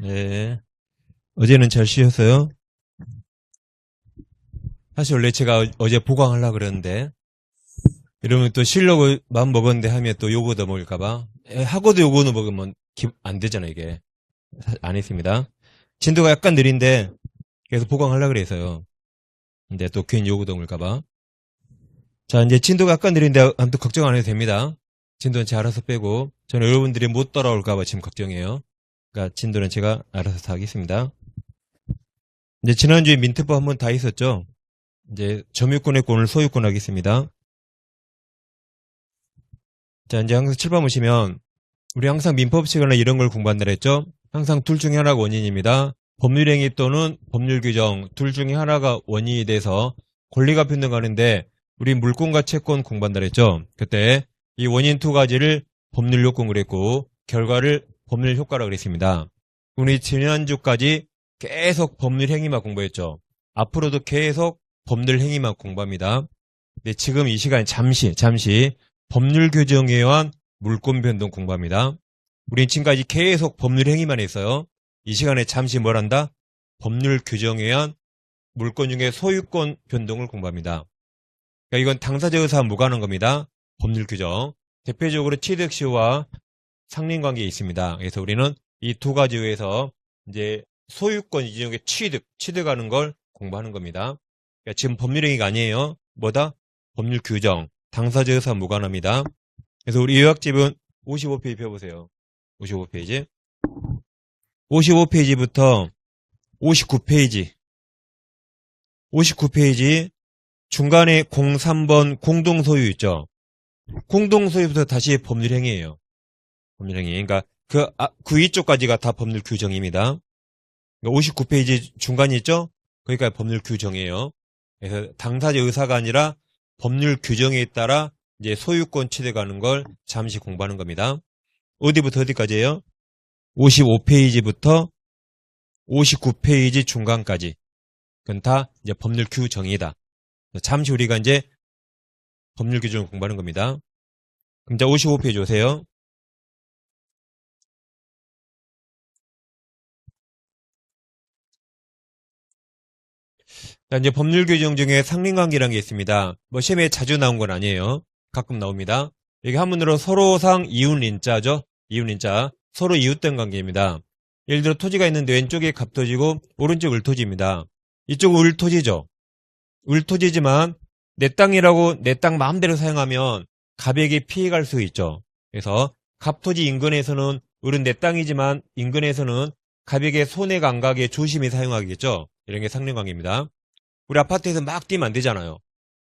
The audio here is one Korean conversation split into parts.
네. 어제는 잘 쉬셨어요? 사실 원래 제가 어제 보강하려고 그랬는데, 이러면 또 쉬려고 마음 먹었는데 하면 또 요거 더 먹을까봐. 하고도 요거는 먹으면 안 되잖아, 이게. 안 했습니다. 진도가 약간 느린데, 계속 보강하려고 그래서요. 근데 또 괜히 요거 더 먹을까봐. 자, 이제 진도가 약간 느린데, 아무튼 걱정 안 해도 됩니다. 진도는 제가 알아서 빼고, 저는 여러분들이 못 따라올까봐 지금 걱정이에요. 그러니까 진도는 제가 알아서 다 하겠습니다. 이제 지난주에 민트법 한번 다 했었죠? 이제 점유권 했고 오늘 소유권 하겠습니다. 자, 이제 항상 7번 보시면 우리 항상 민법 시간에 이런 걸 공부한다 했죠? 항상 둘 중에 하나가 원인입니다. 법률행위 또는 법률 규정 둘 중에 하나가 원인이 돼서 권리가 변동하는데 우리 물권과 채권 공부한다 했죠? 그때 이 원인 두 가지를 법률 요건 그랬고 결과를 법률 효과라고 그랬습니다. 우리 지난주까지 계속 법률 행위만 공부했죠? 앞으로도 계속 법률 행위만 공부합니다. 근데 지금 이 시간에 잠시 법률 규정에 의한 물권 변동 공부합니다. 우린 지금까지 계속 법률 행위만 했어요. 이 시간에 잠시 뭘 한다? 법률 규정에 의한 물권 중에 소유권 변동을 공부합니다. 그러니까 이건 당사자 의사와 무관한 겁니다. 법률 규정. 대표적으로 취득시효와 상린관계에 있습니다. 그래서 우리는 이 두 가지에서 이제 소유권 이전의 취득하는 걸 공부하는 겁니다. 그러니까 지금 법률행위가 아니에요. 뭐다? 법률 규정. 당사자 의사 무관합니다. 그래서 우리 요약집은 55페이지 펴보세요. 55페이지. 55페이지부터 59페이지. 59페이지 중간에 03번 공동소유 있죠. 공동소유부터 다시 법률행위예요. 법률행위. 그러니까 그 위쪽까지가 다 법률 규정입니다. 그러니까 59페이지 중간이 있죠? 거기까지 법률 규정이에요. 그래서 당사자 의사가 아니라 법률 규정에 따라 이제 소유권 취득하는 걸 잠시 공부하는 겁니다. 어디부터 어디까지예요? 55페이지부터 59페이지 중간까지. 그건 다 이제 법률 규정이다. 잠시 우리가 이제 법률 규정을 공부하는 겁니다. 그럼 자 55페이지 오세요. 자, 이제 법률 규정 중에 상린관계라는 게 있습니다. 뭐 시험에 자주 나온 건 아니에요. 가끔 나옵니다. 여기 한문으로 서로상 이웃린자죠. 이웃린자. 서로 이웃된 관계입니다. 예를 들어 토지가 있는데 왼쪽에 갑토지고 오른쪽 을토지입니다. 이쪽은 을토지죠. 을토지지만 내 땅이라고 내 땅 마음대로 사용하면 갑에게 피해갈 수 있죠. 그래서 갑토지 인근에서는 을은 내 땅이지만 인근에서는 갑에게 손해가 안 가게 조심히 사용하겠죠. 이런 게 상린관계입니다. 우리 아파트에서 막 뛰면 안 되잖아요.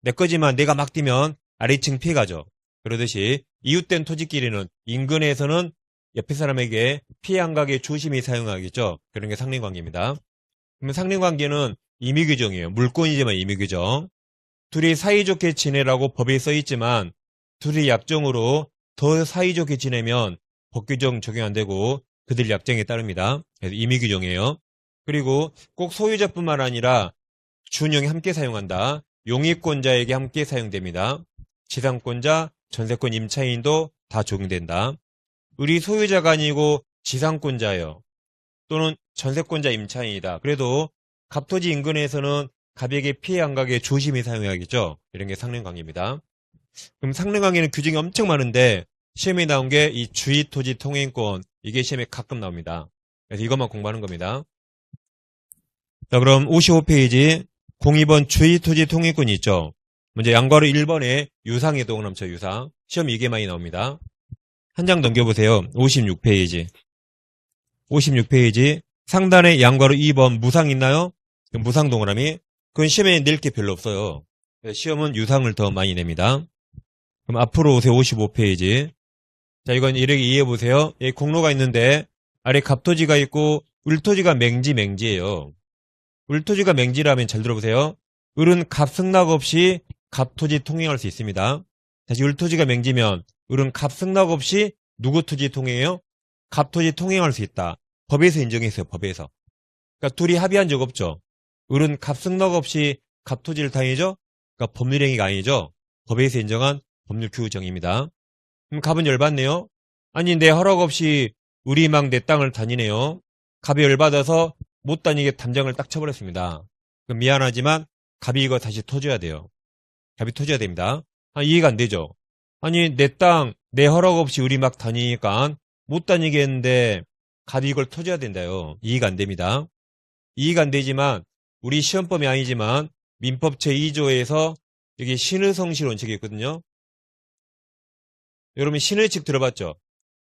내 거지만 내가 막 뛰면 아래층 피해가죠. 그러듯이 이웃된 토지끼리는 인근에서는 옆에 사람에게 피해 안 가게 조심히 사용하겠죠. 그런 게 상린관계입니다. 그러면 상린관계는 임의규정이에요. 물권이지만 임의규정. 둘이 사이좋게 지내라고 법에 써있지만 둘이 약정으로 더 사이좋게 지내면 법규정 적용 안 되고 그들 약정에 따릅니다. 그래서 임의규정이에요. 그리고 꼭 소유자뿐만 아니라 준용이 함께 사용한다. 용의권자에게 함께 사용됩니다. 지상권자, 전세권 임차인도 다 적용된다. 을이 소유자가 아니고 지상권자예요. 또는 전세권자 임차인이다. 그래도 갑토지 인근에서는 갑에게 피해 안 가게 조심히 사용해야겠죠. 이런 게 상린관계입니다. 그럼 상린관계는 규정이 엄청 많은데 시험에 나온 게 이 주의토지 통행권 이게 시험에 가끔 나옵니다. 그래서 이것만 공부하는 겁니다. 자, 그럼 55페이지 02번 주의토지 통행권이 있죠. 먼저 양괄호 1번에 유상이동을 넘쳐 유상. 시험 이게 많이 나옵니다. 한 장 넘겨보세요. 56페이지. 56페이지 상단에 양괄호 2번 무상 있나요? 무상 동그라미. 그건 시험에 낼 게 별로 없어요. 시험은 유상을 더 많이 냅니다. 그럼 앞으로 오세요. 55페이지. 자, 이건 이렇게 이해해보세요. 여기 공로가 있는데 아래 갑토지가 있고 을토지가 맹지예요. 을토지가 맹지라면 잘 들어보세요. 을은 갑승낙 없이 갑토지 통행할 수 있습니다. 다시 을토지가 맹지면 을은 갑승낙 없이 누구 토지 통행해요? 갑토지 통행할 수 있다. 법에서 인정했어요. 법에서. 그러니까 둘이 합의한 적 없죠. 을은 갑승낙 없이 갑토지를 다니죠? 그러니까 법률행위가 아니죠. 법에서 인정한 법률 규정입니다. 그럼 갑은 열받네요. 아니 내 허락 없이 을이 막 내 땅을 다니네요. 갑이 열받아서 못 다니게 담장을 딱 쳐버렸습니다. 그럼 미안하지만 갑이 이거 다시 터줘야 돼요. 갑이 터줘야 됩니다. 이해가 안 되죠? 아니 내 땅 내 허락 없이 우리 막 다니니까 못 다니게 했는데 갑이 이걸 터줘야 된다요. 이해가 안 됩니다. 이해가 안 되지만 우리 시험법이 아니지만 민법 제2조에서 여기 신의성실 원칙이 있거든요. 여러분 신의칙 들어봤죠?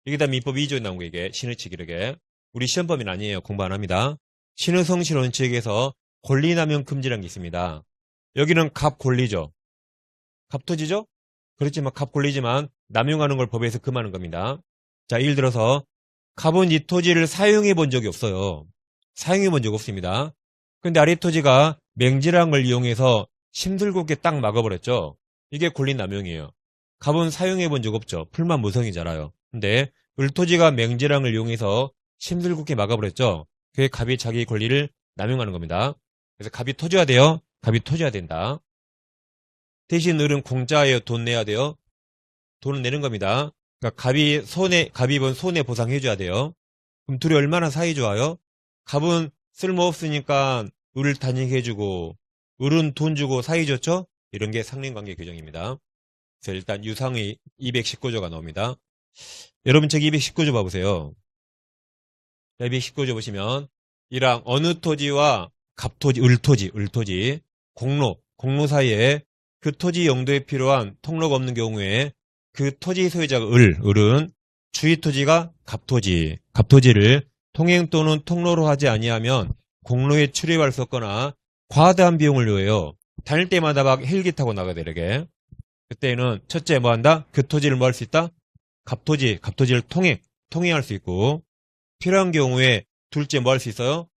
여기다 민법 2조에 나온 거 이게 신의칙 이렇게. 우리 시험법은 아니에요. 공부 안 합니다. 신의성실 원칙에서 권리남용 금지라는 게 있습니다. 여기는 갑 권리죠. 갑 토지죠? 그렇지만 갑 권리지만 남용하는 걸 법에서 금하는 겁니다. 자, 예를 들어서 갑은 이 토지를 사용해 본 적이 없어요. 사용해 본 적 없습니다. 근데 아래 토지가 맹지라는 걸 이용해서 힘들게 딱 막아버렸죠. 이게 권리 남용이에요. 갑은 사용해 본 적 없죠. 풀만 무성이잖아요. 근데 을토지가 맹지라는 걸 이용해서 힘들게 막아버렸죠. 그게 갑이 자기 권리를 남용하는 겁니다. 그래서 갑이 터져야 돼요. 갑이 터져야 된다. 대신 을은 공짜예요. 돈 내야 돼요. 돈을 내는 겁니다. 그러니까 갑이 번 손해 보상해줘야 돼요. 그럼 둘이 얼마나 사이 좋아요? 갑은 쓸모없으니까 을을 다니게 해주고 을은 돈 주고 사이 좋죠? 이런 게 상린관계 규정입니다. 그래서 일단 유상의 219조가 나옵니다. 여러분 저기 219조 봐보세요. 219조 보시면 이랑 어느 토지와 갑토지, 을토지, 공로 사이에 그 토지 용도에 필요한 통로가 없는 경우에 그 토지 소유자가 을은 주위 토지가 갑토지를 통행 또는 통로로 하지 아니하면 공로에 출입할 수 없거나 과다한 비용을 요해요. 다닐 때마다 막 헬기 타고 나가야 돼, 이렇게. 그때는 첫째 뭐 한다? 그 토지를 뭐 할 수 있다? 갑토지를 통행할 수 있고, 필요한 경우에 둘째 뭐 할 수 있어요?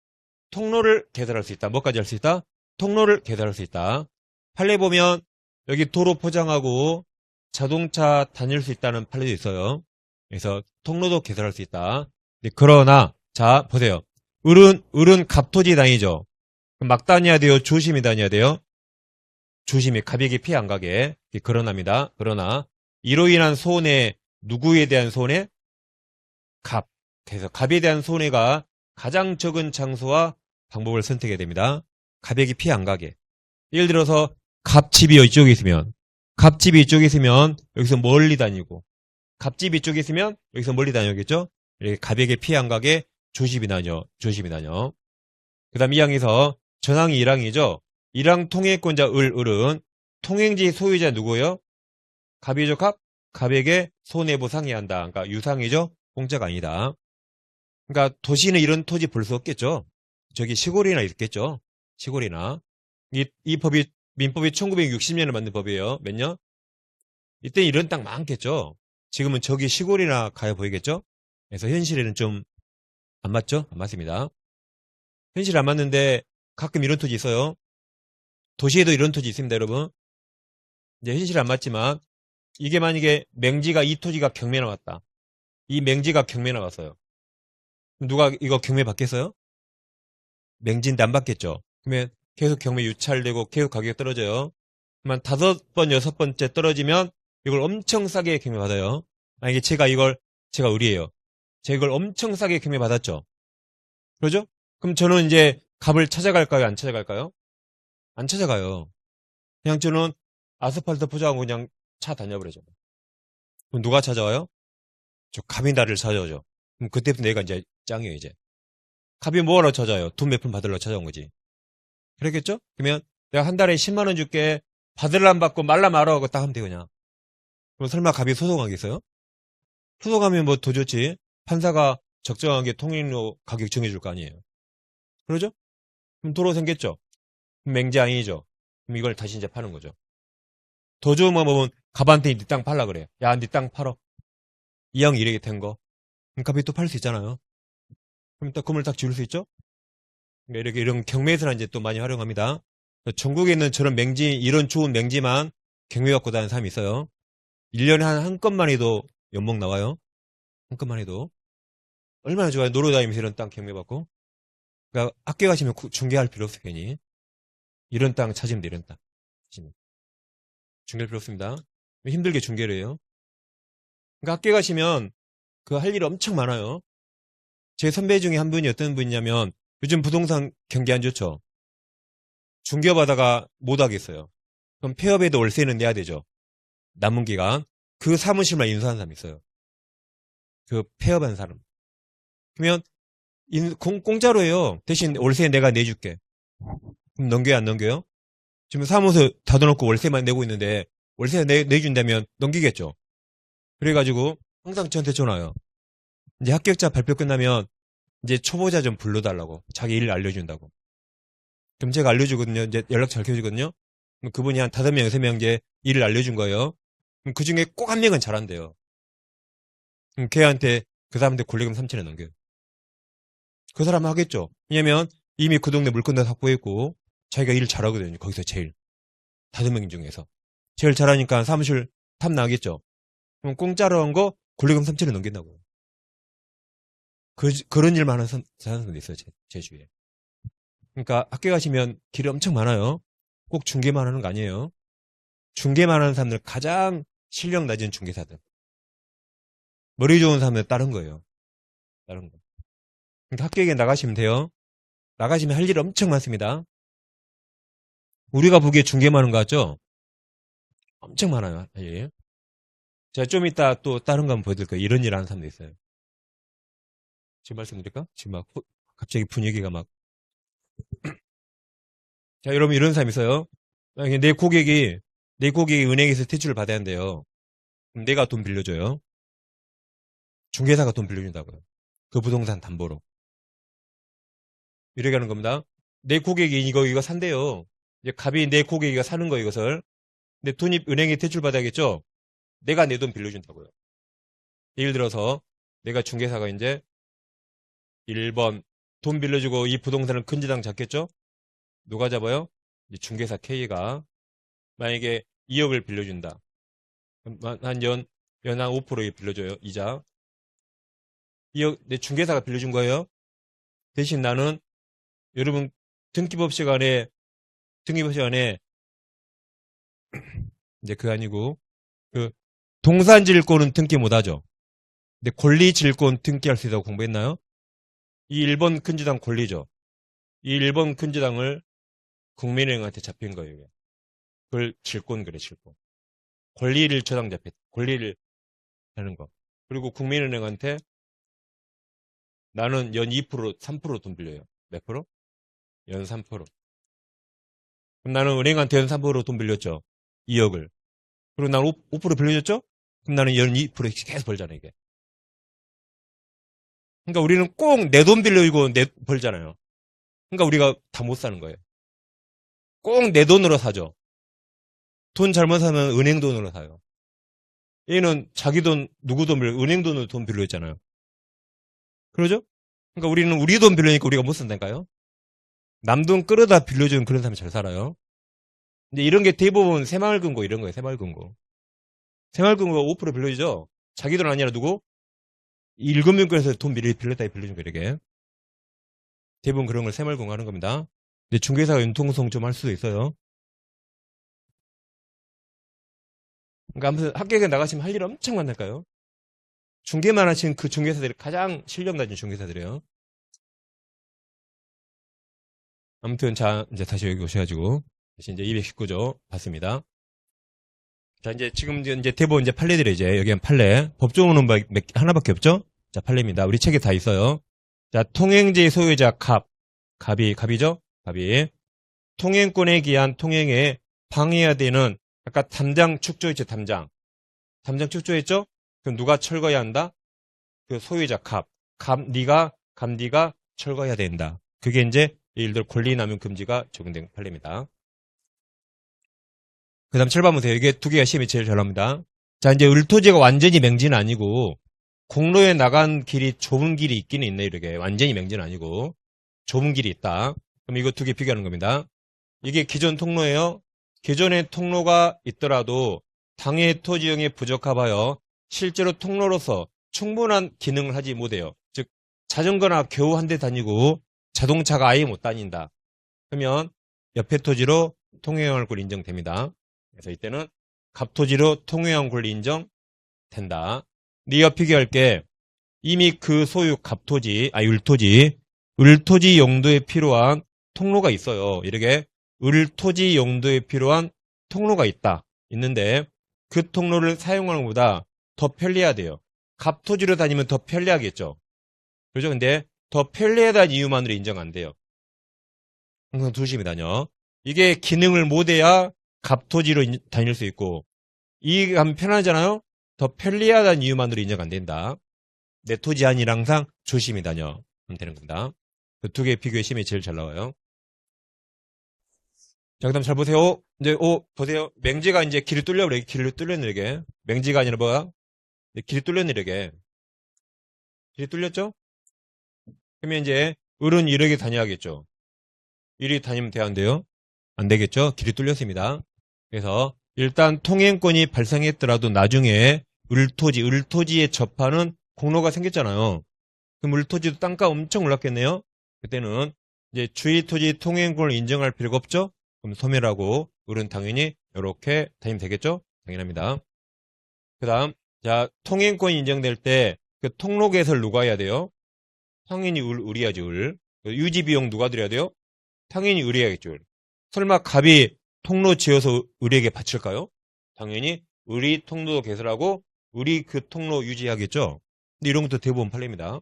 통로를 개설할 수 있다. 뭐까지 할 수 있다? 통로를 개설할 수 있다. 판례 보면 여기 도로 포장하고 자동차 다닐 수 있다는 판례도 있어요. 그래서 통로도 개설할 수 있다. 그러나 자 보세요. 을은 갑토지 다니죠. 그럼 막 다녀야 돼요? 조심히 다녀야 돼요? 조심히 갑에게 피해 안 가게. 그러나입니다. 그러나 이로 인한 손해 누구에 대한 손해? 갑. 그래서 갑에 대한 손해가 가장 적은 장소와 방법을 선택해야 됩니다. 갑에게 피해 안 가게. 예를 들어서 갑집이 이쪽에 있으면 여기서 멀리 다니고 갑집이 이쪽에 있으면 여기서 멀리 다녀겠죠? 이렇게 갑에게 피해 안 가게 조심히 다녀. 그 다음 2항에서 전항이 1항이죠. 1항 통행권자 을은 통행지 소유자 누구예요? 갑이죠, 갑? 갑에게 손해보상해야 한다. 그러니까 유상이죠? 공짜가 아니다. 그러니까 도시는 이런 토지 볼 수 없겠죠. 저기 시골이나 있겠죠. 시골이나. 이 법이 민법이 1960년에 만든 법이에요. 몇 년? 이때 이런 땅 많겠죠. 지금은 저기 시골이나 가야 보이겠죠. 그래서 현실에는 좀 안 맞죠? 안 맞습니다. 현실 안 맞는데 가끔 이런 토지 있어요. 도시에도 이런 토지 있습니다, 여러분. 이제 현실 안 맞지만 이게 만약에 맹지가 이 토지가 경매 나왔다. 이 맹지가 경매 나왔어요. 누가 이거 경매 받겠어요? 맹지인데 안 받겠죠. 그러면 계속 경매 유찰되고 계속 가격이 떨어져요. 그러면 5번, 6번째 떨어지면 이걸 엄청 싸게 경매 받아요. 만약에 제가 을이에요. 제가 이걸 엄청 싸게 경매 받았죠. 그러죠? 그럼 저는 이제 갑을 찾아갈까요? 안 찾아갈까요? 안 찾아가요. 그냥 저는 아스팔트 포장하고 그냥 차 다녀버리죠. 그럼 누가 찾아와요? 저 갑이 나를 찾아오죠. 그럼 그때부터 내가 이제 짱이에요, 이제. 갑이 뭐하러 찾아요? 돈 몇 푼 받으러 찾아온 거지. 그랬겠죠? 그러면 내가 한 달에 10만 원 줄게. 받으려 안 받고 말라 말아 하고 딱 하면 돼, 그냥. 그럼 설마 갑이 소송하겠어요? 소송하면 뭐 더 좋지. 판사가 적정하게 통행료 가격 정해줄 거 아니에요. 그러죠? 그럼 도로 생겼죠? 그럼 맹지 아니죠? 그럼 이걸 다시 이제 파는 거죠. 더 좋은 방법은 갑한테 네 땅 팔라 그래. 야, 네 땅 팔어. 이왕 이렇게 된 거. 그럼 갑이 또 팔 수 있잖아요. 그럼 또 금을 딱 지울 수 있죠? 그러니까 이렇게 이런 경매에서는 이제 또 많이 활용합니다. 전국에 있는 저런 맹지, 이런 좋은 맹지만 경매 갖고 다니는 사람이 있어요. 1년에 한 건만 해도 연봉 나와요. 한 건만 해도. 얼마나 좋아요. 놀러 다니면서 이런 땅 경매 받고. 그러니까 학교 가시면 중개할 필요 없어요, 괜히. 이런 땅 찾으면 돼, 이런 땅. 중개할 필요 없습니다. 힘들게 중개를 해요. 그러니까 학교 가시면 그 할 일이 엄청 많아요. 제 선배 중에 한 분이 어떤 분이냐면 요즘 부동산 경기 안 좋죠. 중개업하다가 못 하겠어요. 그럼 폐업에도 월세는 내야 되죠. 남은 기간. 그 사무실만 인수한 사람이 있어요. 그 폐업한 사람. 그러면 공짜로 해요. 대신 월세 내가 내줄게. 그럼 넘겨요, 안 넘겨요? 지금 사무소 닫아놓고 월세만 내고 있는데 월세 내준다면 넘기겠죠. 그래가지고 항상 저한테 전화와요. 이제 합격자 발표 끝나면 이제 초보자 좀 불러달라고. 자기 일 알려준다고. 그럼 제가 알려주거든요. 이제 연락 잘 켜주거든요. 그럼 그분이 한 5명, 6명 이제 일을 알려준 거예요. 그럼 그 중에 꼭 한 명은 잘한대요. 그럼 걔한테, 그 사람한테 권리금 3천에 넘겨요. 그 사람은 하겠죠. 왜냐면 이미 그 동네 물건 다 확보했고 자기가 일을 잘하거든요. 거기서 제일. 5명 중에서. 제일 잘하니까 사무실 탐 나겠죠. 그럼 공짜로 한 거 권리금 3천에 넘긴다고요. 그런 일만 하는 사람도 있어요. 제 주위에. 그러니까 학교 가시면 길이 엄청 많아요. 꼭 중개만 하는 거 아니에요. 중개만 하는 사람들 가장 실력 낮은 중개사들. 머리 좋은 사람들 다른 거예요. 다른 거. 그러니까 학교에 나가시면 돼요. 나가시면 할 일 엄청 많습니다. 우리가 보기에 중개만 하는 거 같죠? 엄청 많아요. 예. 제가 좀 이따 또 다른 거 한번 보여드릴 거예요. 이런 일 하는 사람도 있어요. 지금 말씀드릴까? 지금 막 갑자기 분위기가 막. 자, 여러분 이런 사람 있어요. 내 고객이 은행에서 대출을 받아야 한대요. 그럼 내가 돈 빌려줘요. 중개사가 돈 빌려준다고요. 그 부동산 담보로. 이렇게 하는 겁니다. 내 고객이 이거 산대요. 이제 갑이 내 고객이가 사는 거 이것을. 근데 돈이 은행에 대출 받아야겠죠? 내가 내 돈 빌려준다고요. 예를 들어서 내가 중개사가 이제 1번 돈 빌려주고 이 부동산을 근저당 잡겠죠? 누가 잡아요? 이제 중개사 K가 만약에 2억을 빌려준다. 한 연 한 5% 빌려줘요. 이자. 2억 내 중개사가 빌려준 거예요. 대신 나는 여러분 등기법 시간에 이제 그거 아니고 그 동산질권은 등기 못하죠. 근데 권리질권 등기할 수 있다고 공부했나요? 이 1번 근저당 권리죠. 이 1번 근저당을 국민은행한테 잡힌 거예요. 그걸 질권 그래, 질권. 권리를 저당 잡혔, 권리를 하는 거. 그리고 국민은행한테 나는 연 2%, 3%돈 빌려요. 몇 프로? 연 3%. 그럼 나는 은행한테 연 3%돈 빌렸죠. 2억을. 그리고 나는 5% 빌려줬죠? 그럼 나는 연 2% 계속 벌잖아요, 이게. 그러니까 우리는 꼭 내 돈 빌려주고 벌잖아요. 그러니까 우리가 다 못 사는 거예요. 꼭 내 돈으로 사죠. 돈 잘못 사면 은행 돈으로 사요. 얘는 자기 돈, 누구 돈 은행 돈으로 돈 빌려줬잖아요. 그러죠? 그러니까 우리는 우리 돈 빌려니까 우리가 못 산다니까요? 남 돈 끌어다 빌려주는 그런 사람이 잘 살아요. 근데 이런 게 대부분 새마을금고 이런 거예요, 새마을금고. 새마을금고가 5% 빌려주죠? 자기 돈 아니라 누구? 일금융권에서 돈 빌렸다 빌려준 거 이렇게. 대부분 그런 걸 새마을금고 하는 겁니다. 근데 중개사가 융통성 좀 할 수도 있어요. 그러니까 아무튼 학교에 나가시면 할 일 엄청 많을까요? 중개만 하시는 그 중개사들이 가장 실력 낮은 중개사들이에요. 아무튼 자 이제 다시 여기 오셔가지고 다시 이제 219조 봤습니다. 자 이제 지금 이제 대법원 이제 판례들이 이제 여기 한 판례 법조문은 하나밖에 없죠? 자 판례입니다. 우리 책에 다 있어요. 자 통행제 소유자 갑이죠? 갑이 통행권에 기한 통행에 방해해야 되는 아까 담장 축조했죠? 담장 축조했죠? 그럼 누가 철거해야 한다? 그 소유자 갑 니가 철거해야 된다. 그게 이제 예를 들어 권리남용 금지가 적용된 판례입니다. 그 다음 7번 보세요. 이게 두 개가 시험이 제일 잘 나옵니다. 자, 이제 을토지가 완전히 맹지는 아니고, 공로에 나간 길이 좁은 길이 있기는 있네, 이렇게. 완전히 맹지는 아니고, 좁은 길이 있다. 그럼 이거 두 개 비교하는 겁니다. 이게 기존 통로예요. 기존에 통로가 있더라도, 당해 토지용이 부적합하여, 실제로 통로로서 충분한 기능을 하지 못해요. 즉, 자전거나 겨우 한 대 다니고, 자동차가 아예 못 다닌다. 그러면, 옆에 토지로 통행할 권리 인정됩니다. 그래서 이때는 갑토지로 통행한 권리 인정된다. 네 옆 비교할게. 이미 그 소유 갑토지, 을토지 용도에 필요한 통로가 있어요. 이렇게 을토지 용도에 필요한 통로가 있는데 그 통로를 사용하는 것보다 더 편리해야 돼요. 갑토지로 다니면 더 편리하겠죠. 그죠? 근데 더 편리하다는 이유만으로 인정 안 돼요. 항상 조심히 다녀. 이게 기능을 못해야 갑토지로 다닐 수 있고, 이게 가면 편하잖아요? 더 편리하다는 이유만으로 인정 안 된다. 내 토지 아니라 항상 조심히 다녀. 하면 되는 겁니다. 그 두 개의 비교의 심이 제일 잘 나와요. 자, 그 다음 잘 보세요. 이제, 보세요. 맹지가 이제 길이 뚫려버려. 길이 뚫려내리게. 맹지가 아니라 뭐야? 길이 뚫려내리게. 길이 뚫렸죠? 그러면 이제, 을은 이렇게 다녀야겠죠. 이리 다니면 돼야 안 돼요? 안 되겠죠? 길이 뚫렸습니다. 그래서, 일단 통행권이 발생했더라도 나중에 을토지에 접하는 공로가 생겼잖아요. 그럼 을토지도 땅값 엄청 올랐겠네요? 그때는 이제 주의토지 통행권을 인정할 필요가 없죠? 그럼 소멸하고 을은 당연히 이렇게 다니면 되겠죠? 당연합니다. 그 다음, 자, 통행권이 인정될 때 그 통로 개설 누가 해야 돼요? 당연히 을이 해야지, 을. 유지비용 누가 드려야 돼요? 당연히 을이 해야겠죠, 을. 설마 갑이 통로 지어서 을에게 바칠까요? 당연히 을이 통로 개설하고 을이 그 통로 유지하겠죠? 근데 이런 것도 대부분 팔립니다.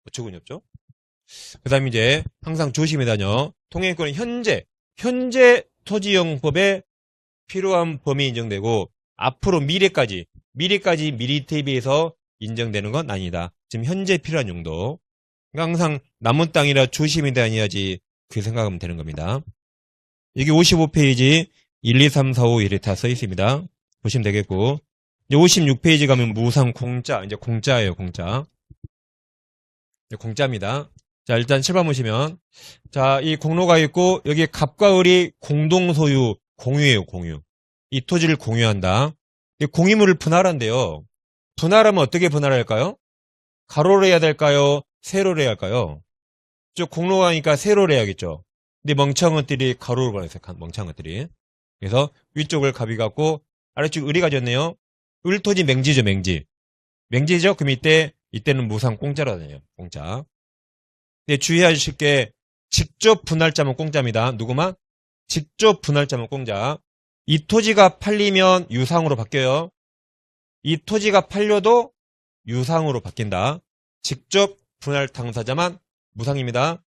어처구니 없죠? 그 다음 이제 항상 조심히 다녀. 통행권은 현재 토지용법에 필요한 범위 인정되고 앞으로 미래까지 미리 대비해서 인정되는 건 아니다. 지금 현재 필요한 용도. 그러니까 항상 남은 땅이라 조심히 다녀야지 그 생각하면 되는 겁니다. 여기 55페이지 1, 2, 3, 4, 5 이렇게 다 써 있습니다. 보시면 되겠고 이제 56페이지 가면 무상 공짜, 이제 공짜예요, 공짜. 이제 공짜입니다. 자, 일단 7번 보시면 자, 이 공로가 있고 여기 갑과 을이 공동 소유, 공유예요, 공유. 이 토지를 공유한다. 이 공유물을 분할한대요. 분할하면 어떻게 분할할까요? 가로로 해야 될까요? 세로로 해야 할까요? 저 공로가 하니까 세로로 해야겠죠. 근데 멍청한 것들이 가로로 보냈어요. 멍청한 것들이. 그래서 위쪽을 갑이 갖고 아래쪽 을이 가졌네요. 을토지 맹지죠, 맹지. 맹지죠? 그럼 이때는 무상 공짜로 다녀요. 공짜. 근데 주의하실 게 직접 분할자면 공짜입니다. 누구만? 직접 분할자면 공짜. 이 토지가 팔리면 유상으로 바뀌어요. 이 토지가 팔려도 유상으로 바뀐다. 직접 분할 당사자만 무상입니다.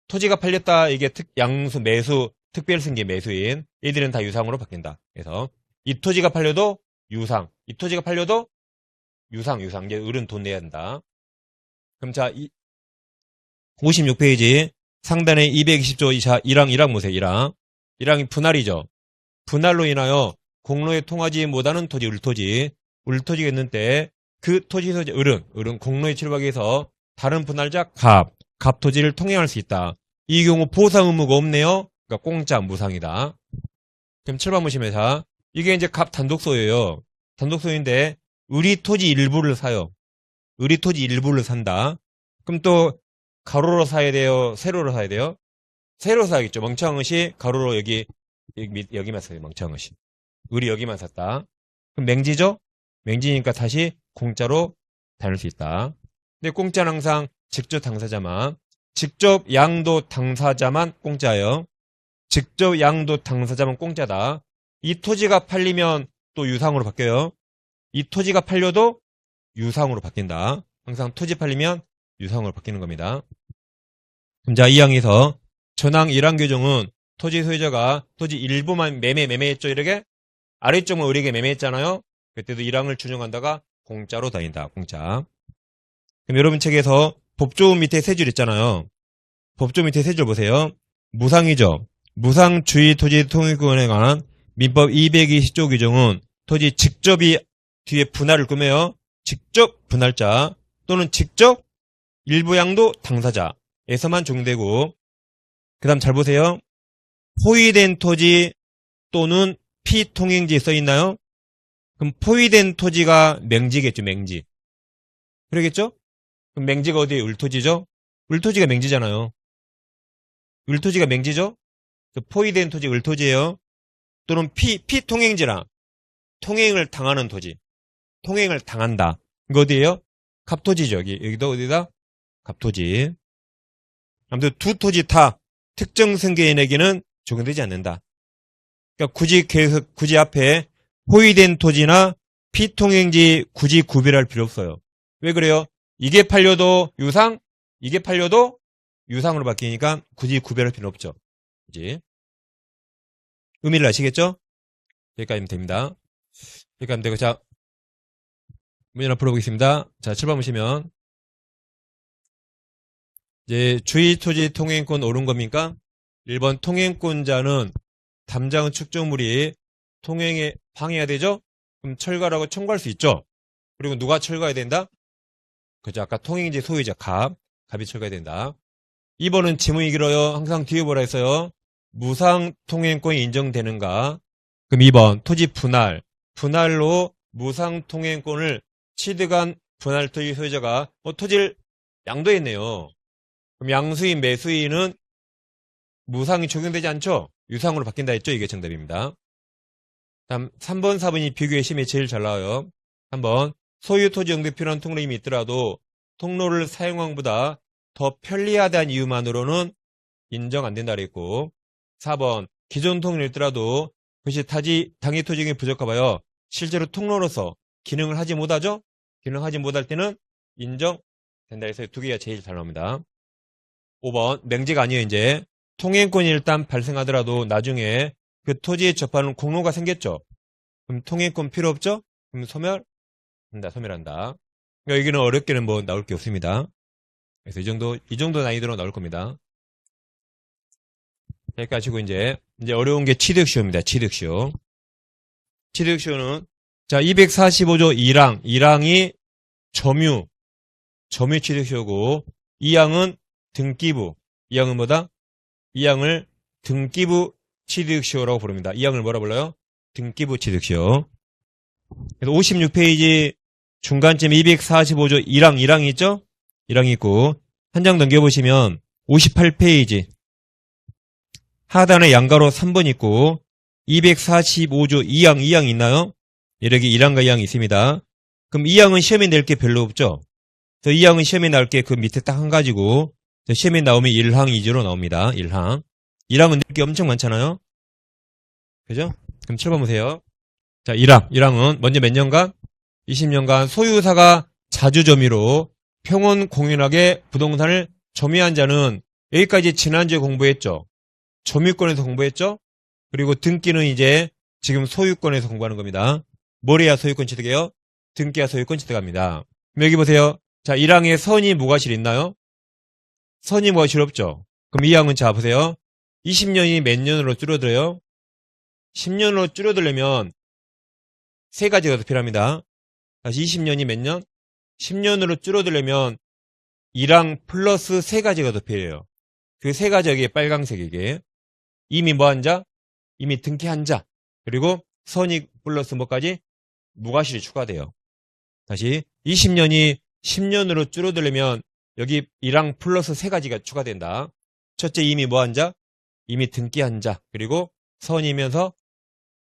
토지가 팔렸다. 이게 양수, 매수, 특별승계 매수인. 이들은 다 유상으로 바뀐다. 그래서 이 토지가 팔려도 유상. 이 토지가 팔려도 유상. 이제 을은 돈 내야 된다. 그럼 자, 56페이지 상단에 220조 이하 1항 보세요. 1항이 분할이죠. 분할로 인하여 공로에 통하지 못하는 토지, 을토지가 있는데 그 토지에서 을은 공로에 출입하기 위해서 다른 분할자 갑토지를 통행할 수 있다. 이 경우 보상 의무가 없네요. 그러니까 공짜, 무상이다. 그럼 7번 보시면 자, 이게 이제 갑 단독소유예요. 단독소유인데 을이 토지 일부를 사요. 을이 토지 일부를 산다. 그럼 또 가로로 사야 돼요? 세로로 사야 돼요? 세로로 사야겠죠. 멍청한 것이 가로로 여기만 사요. 멍청한 것이. 을이 여기만 샀다. 그럼 맹지죠? 맹지니까 다시 공짜로 다닐 수 있다. 근데 공짜는 항상 직접 당사자만, 직접 양도 당사자만 공짜예요. 직접 양도 당사자만 공짜다. 이 토지가 팔리면 또 유상으로 바뀌어요. 이 토지가 팔려도 유상으로 바뀐다. 항상 토지 팔리면 유상으로 바뀌는 겁니다. 그럼 자, 2항에서 전항 1항 규정은 토지 소유자가 토지 일부만 매매했죠. 이렇게 아래쪽은 을에게 매매했잖아요. 그때도 1항을 준용한다가 공짜로 다닌다. 공짜. 그럼 여러분 책에서 법조 밑에 세 줄 있잖아요. 법조 밑에 세 줄 보세요. 무상이죠. 무상주의 토지 통일권에 관한 민법 220조 규정은 토지 직접이 뒤에 분할을 꾸며요. 직접 분할자 또는 직접 일부 양도 당사자에서만 적용되고, 그 다음 잘 보세요. 포위된 토지 또는 피통행지에 써있나요? 그럼 포위된 토지가 맹지겠죠. 맹지. 그러겠죠? 그럼 맹지가 어디에? 을토지죠? 을토지가 맹지잖아요. 을토지가 맹지죠? 포위된 토지 을토지예요. 또는 피통행지라 통행을 당하는 토지. 통행을 당한다. 이거 어디예요? 갑토지죠. 여기도 어디다? 갑토지. 아무튼 두 토지 다 특정 승계인에게는 적용되지 않는다. 그러니까 굳이 앞에 포위된 토지나 피통행지 굳이 구별할 필요 없어요. 왜 그래요? 이게 팔려도 유상, 이게 팔려도 유상으로 바뀌니까 굳이 구별할 필요 없죠. 그지? 의미를 아시겠죠? 여기까지면 됩니다. 여기까지 하면 되고, 자, 문제 하나 풀어보겠습니다. 자, 7번 보시면, 이제 주의 토지 통행권 옳은 겁니까? 1번 통행권자는 담장 측정물이 통행에 방해해야 되죠? 그럼 철거라고 청구할 수 있죠? 그리고 누가 철거해야 된다? 그죠? 아까 통행지 소유자 갑이 철거해야 된다. 2번은 지문이 길어요. 항상 뒤에 뭐라 했어요? 무상 통행권이 인정되는가? 그럼 2번 토지 분할로 무상 통행권을 취득한 분할 토지 소유자가 토지를 양도했네요. 그럼 양수인 매수인은 무상이 적용되지 않죠? 유상으로 바뀐다 했죠? 이게 정답입니다. 다음 3번, 4번이 비교의 심이 제일 잘 나와요. 3번 소유 토지 영대 필요한 통로임이 있더라도 통로를 사용한 것보다 더 편리하다는 이유만으로는 인정 안 된다 그랬고 4번 기존 통로를 있더라도 그것이 당해 토지 등이 부족하봐요. 실제로 통로로서 기능을 하지 못하죠? 기능하지 못할 때는 인정된다 해서 두 개가 제일 잘 나옵니다. 5번 맹제가 아니에요. 이제 통행권이 일단 발생하더라도 나중에 그 토지에 접하는 공로가 생겼죠. 그럼 통행권 필요 없죠? 그럼 소멸한다. 그러니까 여기는 어렵게는 뭐 나올 게 없습니다. 그래서 이 정도 난이도로 나올 겁니다. 여기까지 하시고 이제 어려운 게 취득시효입니다. 취득시효는 자 245조 1항이 점유 취득시효고 2항은 등기부 2항은 뭐다? 2항을 등기부 취득시효라고 부릅니다. 2항을 뭐라 불러요? 등기부 취득시효. 그래서 56페이지 중간쯤 245조 1항이 있죠? 1항이 있고 한 장 넘겨보시면 58페이지 하단에 양가로 3번 있고 245조 2항 있나요? 이렇게 1항과 2항이 있습니다. 그럼 2항은 시험에 낼 게 별로 없죠? 그래서 2항은 시험에 나올 게 그 밑에 딱 한 가지고 시험에 나오면 1항, 2조로 나옵니다. 1항은 낼 게 엄청 많잖아요? 그죠? 그럼 7번 보세요. 자, 1항은 먼저 몇 년간? 20년간 소유사가 자주점유로 평온 공연하게 부동산을 점유한 자는 여기까지 지난주에 공부했죠? 점유권에서 공부했죠? 그리고 등기는 이제 지금 소유권에서 공부하는 겁니다. 뭘 해야 소유권 취득해요? 등기야 소유권 취득합니다. 여기 보세요. 자, 1항에 선이 무과실 있나요? 선이 무과실 없죠? 그럼 2항은 자 보세요. 20년이 몇 년으로 줄어들어요? 10년으로 줄어들려면 세 가지가 더 필요합니다. 다시 20년이 몇 년? 10년으로 줄어들려면 1항 플러스 세 가지가 더 필요해요. 그 세 가지 여기에 빨강색 이게 이미 뭐 한 자? 이미 등기한 자. 그리고 선이 플러스 뭐까지? 무과실이 추가돼요. 다시 20년이 10년으로 줄어들려면 여기 1항 플러스 세 가지가 추가된다. 첫째 이미 뭐 한 자? 이미 등기한 자. 그리고 선이면서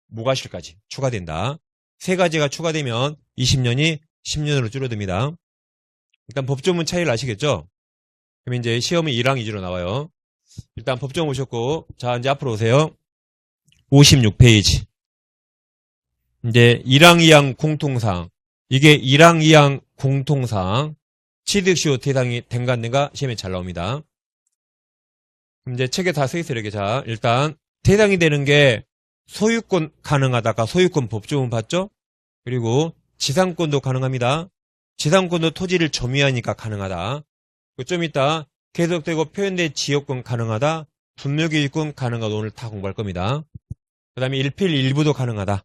무과실까지 추가된다. 세 가지가 추가되면 20년이 10년으로 줄어듭니다. 일단 법조문 차이를 아시겠죠? 그럼 이제 시험이 1항 2주로 나와요. 일단 법조문 보셨고, 자, 이제 앞으로 오세요. 56페이지. 이제 1항 2항 공통사항. 이게 1항 2항 공통사항. 취득시효 대상이 된가 안 된가 시험에 잘 나옵니다. 그럼 이제 책에 다 써있어요. 이렇게. 자, 일단 대상이 되는 게 소유권 가능하다. 아까 소유권 법조문 봤죠? 그리고 지상권도 가능합니다. 지상권도 토지를 점유하니까 가능하다. 좀 이따 계속되고 표현된 지역권 가능하다. 분묘기일권 가능하다. 오늘 다 공부할 겁니다. 그 다음에 일필 일부도 가능하다.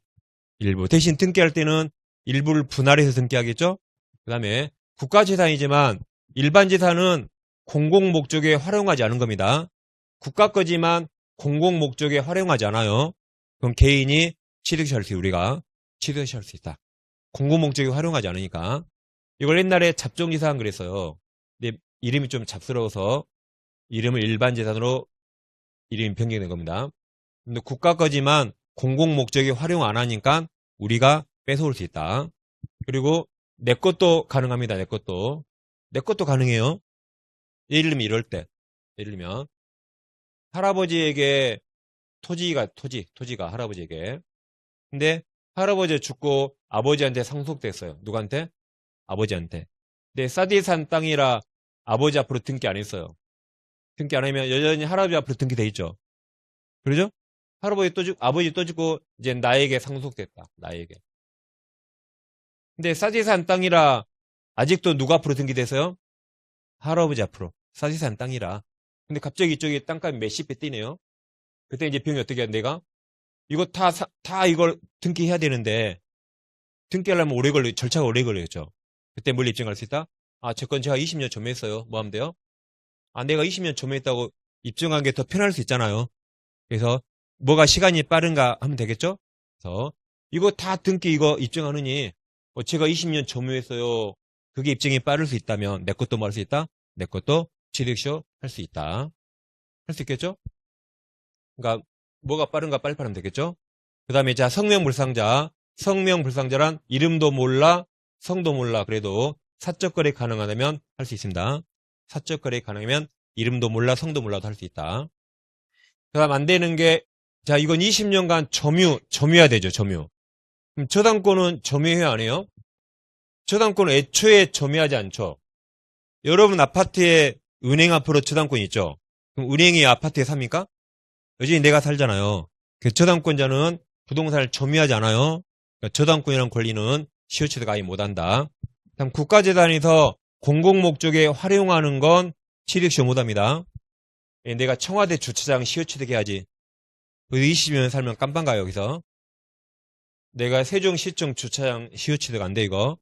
일부. 대신 등기할 때는 일부를 분할해서 등기하겠죠? 그 다음에 국가재산이지만 일반 재산은 공공목적에 활용하지 않은 겁니다. 국가 거지만 공공목적에 활용하지 않아요. 그럼 개인이 취득시 할 수, 우리가 취득시 할 수 있다. 공공목적에 활용하지 않으니까. 이걸 옛날에 잡종지사항 그랬어요. 근데 이름이 좀 잡스러워서 이름을 일반 재산으로 이름이 변경된 겁니다. 근데 국가 거지만 공공목적에 활용 안 하니까 우리가 뺏어올 수 있다. 그리고 내 것도 가능합니다. 내 것도. 내 것도 가능해요. 예를 들면 이럴 때. 예를 들면 할아버지에게 토지가 할아버지에게. 근데 할아버지가 죽고 아버지한테 상속됐어요. 누구한테? 아버지한테. 근데 싸디산 땅이라 아버지 앞으로 등기 안 했어요. 등기 안 하면 여전히 할아버지 앞으로 등기돼 있죠. 그러죠? 아버지 또 죽고 이제 나에게 상속됐다. 나에게. 근데 싸디산 땅이라 아직도 누가 앞으로 등기돼서요? 할아버지 앞으로. 싸디산 땅이라. 근데 갑자기 이쪽에 땅값이 몇십 배 뛰네요. 그때 이제 병이 어떻게 해? 내가 이거 다 이걸 등기해야 되는데 등기하려면 절차가 오래 걸리겠죠. 그때 뭘 입증할 수 있다? 아, 저 건 제가 20년 점유했어요. 뭐 하면 돼요? 아, 내가 20년 점유했다고 입증한 게 더 편할 수 있잖아요. 그래서 뭐가 시간이 빠른가 하면 되겠죠? 그래서 이거 다 등기 이거 입증하느니 제가 20년 점유했어요. 그게 입증이 빠를 수 있다면 내 것도 뭐 할 수 있다? 내 것도 취득시효 할 수 있다. 할 수 있겠죠? 그러니까 뭐가 빠른가 빨리빨리 하면 되겠죠? 그 다음에 자 성명불상자란 이름도 몰라 성도 몰라 그래도 사적거래 가능하다면 할 수 있습니다. 사적거래 가능하면 이름도 몰라 성도 몰라도 할 수 있다. 그 다음 안 되는 게 자 이건 20년간 점유해야 되죠. 점유. 그럼 저당권은 점유해야 안 해요? 저당권은 애초에 점유하지 않죠. 여러분 아파트에 은행 앞으로 저당권이 있죠. 그럼 은행이 아파트에 삽니까? 여전히 내가 살잖아요. 그 저당권자는 부동산을 점유하지 않아요. 그러니까 저당권이라는 권리는 시효취득 아예 못한다. 다음 국가재단에서 공공목적에 활용하는 건 취득시효 못합니다. 내가 청와대 주차장 시효취득해야지. 20년 살면 깜빵 가요. 여기서 내가 세종시청 주차장 시효취득 안 돼 이거.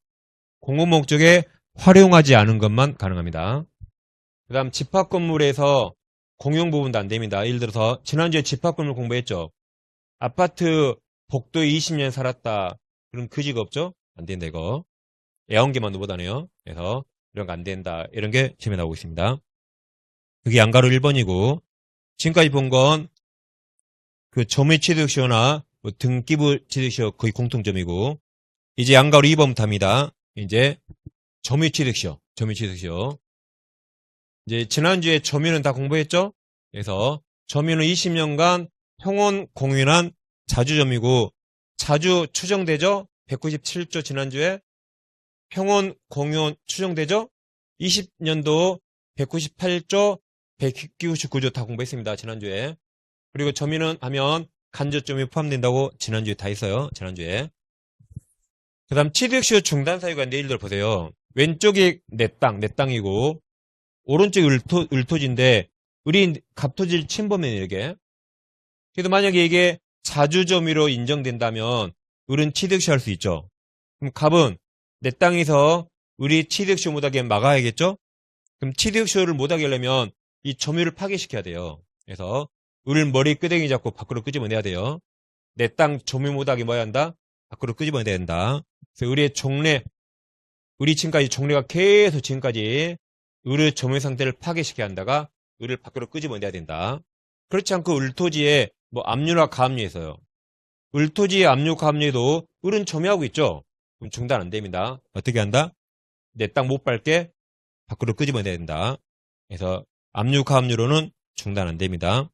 공공목적에 활용하지 않은 것만 가능합니다. 그 다음 집합건물에서 공용부분도 안 됩니다. 예를 들어서 지난주에 집합건물 공부했죠. 아파트 복도에 20년 살았다. 그럼 그지가 없죠? 안 된다 이거. 애완개만도 못하네요. 그래서 이런 거 안 된다. 이런 게 지금에 나오고 있습니다. 그게 양가로 1번이고 지금까지 본 건 그 점유취득시효나 뭐 등기부 취득시효 거의 공통점이고 이제 양가로 2번부터 합니다. 이제 점유취득시효. 이제 지난주에 점유는 다 공부했죠? 그래서 점유는 20년간 평온 공유한 자주점유고 자주 추정되죠? 197조 지난주에 평온 공유 추정되죠? 20년도 198조 199조 다 공부했습니다. 지난주에. 그리고 점유는 하면 간접점유 포함된다고 지난주에 다 했어요. 지난주에. 그 다음 취득시효 중단 사유가 있는데 예를 들어 보세요. 왼쪽이 내 땅이고 오른쪽이 을토지인데 우리 갑토지를 침범해요. 이게. 그래도 만약에 이게 자주점유로 인정된다면 을은 취득시효 할 수 있죠. 그럼 갑은 내 땅에서 을이 취득시효 못하게 막아야겠죠? 그럼 취득시효를 못하게 하려면 이 점유를 파괴시켜야 돼요. 그래서 을은 머리 끄댕이 잡고 밖으로 끄집어내야 돼요. 내 땅 점유 못하게 뭐 해야 한다? 밖으로 끄집어내야 된다. 그래서 을이 지금까지 종래가 계속 지금까지 을의 점유 상태를 파괴시켜야 한다가 을을 밖으로 끄집어내야 된다. 그렇지 않고 을토지에 뭐 압류나 가압류 있어요. 을토지에 압류, 가압류에도 을은 점유하고 있죠. 그럼 중단 안 됩니다. 어떻게 한다? 내 땅 못 밟게 밖으로 끄집어내야 된다. 그래서 압류, 가압류로는 중단 안 됩니다.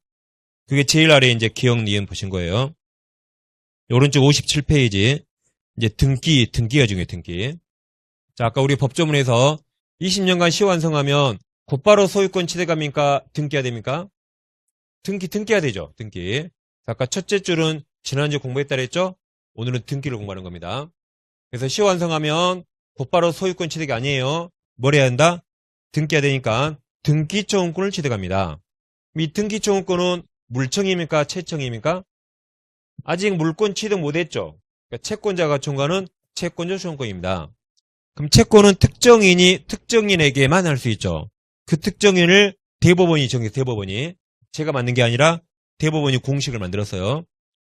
그게 제일 아래에 이제 기억, 니은 보신 거예요. 오른쪽 57페이지. 이제 등기가 중요해요, 등기. 자, 아까 우리 법조문에서 20년간 시효 완성하면 곧바로 소유권 취득합니까? 등기해야 됩니까? 등기해야 되죠, 등기. 아까 첫째 줄은 지난주 공부했다 그랬죠? 오늘은 등기를 공부하는 겁니다. 그래서 시효 완성하면 곧바로 소유권 취득이 아니에요. 뭘 해야 한다? 등기해야 되니까 등기초용권을 취득합니다. 이 등기초용권은 물청입니까? 채청입니까? 아직 물권 취득 못했죠. 그러니까 채권자가 청구하는 채권자 초용권입니다. 그럼 채권은 특정인에게만 할 수 있죠. 그 특정인을 대법원이 정해서 대법원이 제가 만든 게 아니라 대법원이 공식을 만들었어요.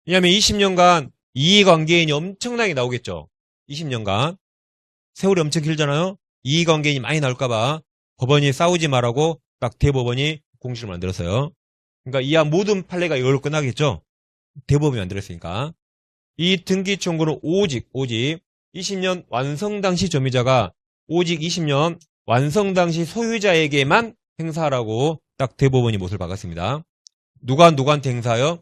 왜냐하면 20년간 이해관계인이 엄청나게 나오겠죠. 20년간 세월이 엄청 길잖아요. 이해관계인이 많이 나올까봐 법원이 싸우지 말라고 딱 대법원이 공식을 만들었어요. 그러니까 이하 모든 판례가 이걸로 끝나겠죠. 대법원이 만들었으니까. 이 등기 청구는 오직 20년 완성 당시 점유자가 오직 20년 완성 당시 소유자에게만 행사하라고 딱 대법원이 못을 박았습니다. 누구한테 행사하여?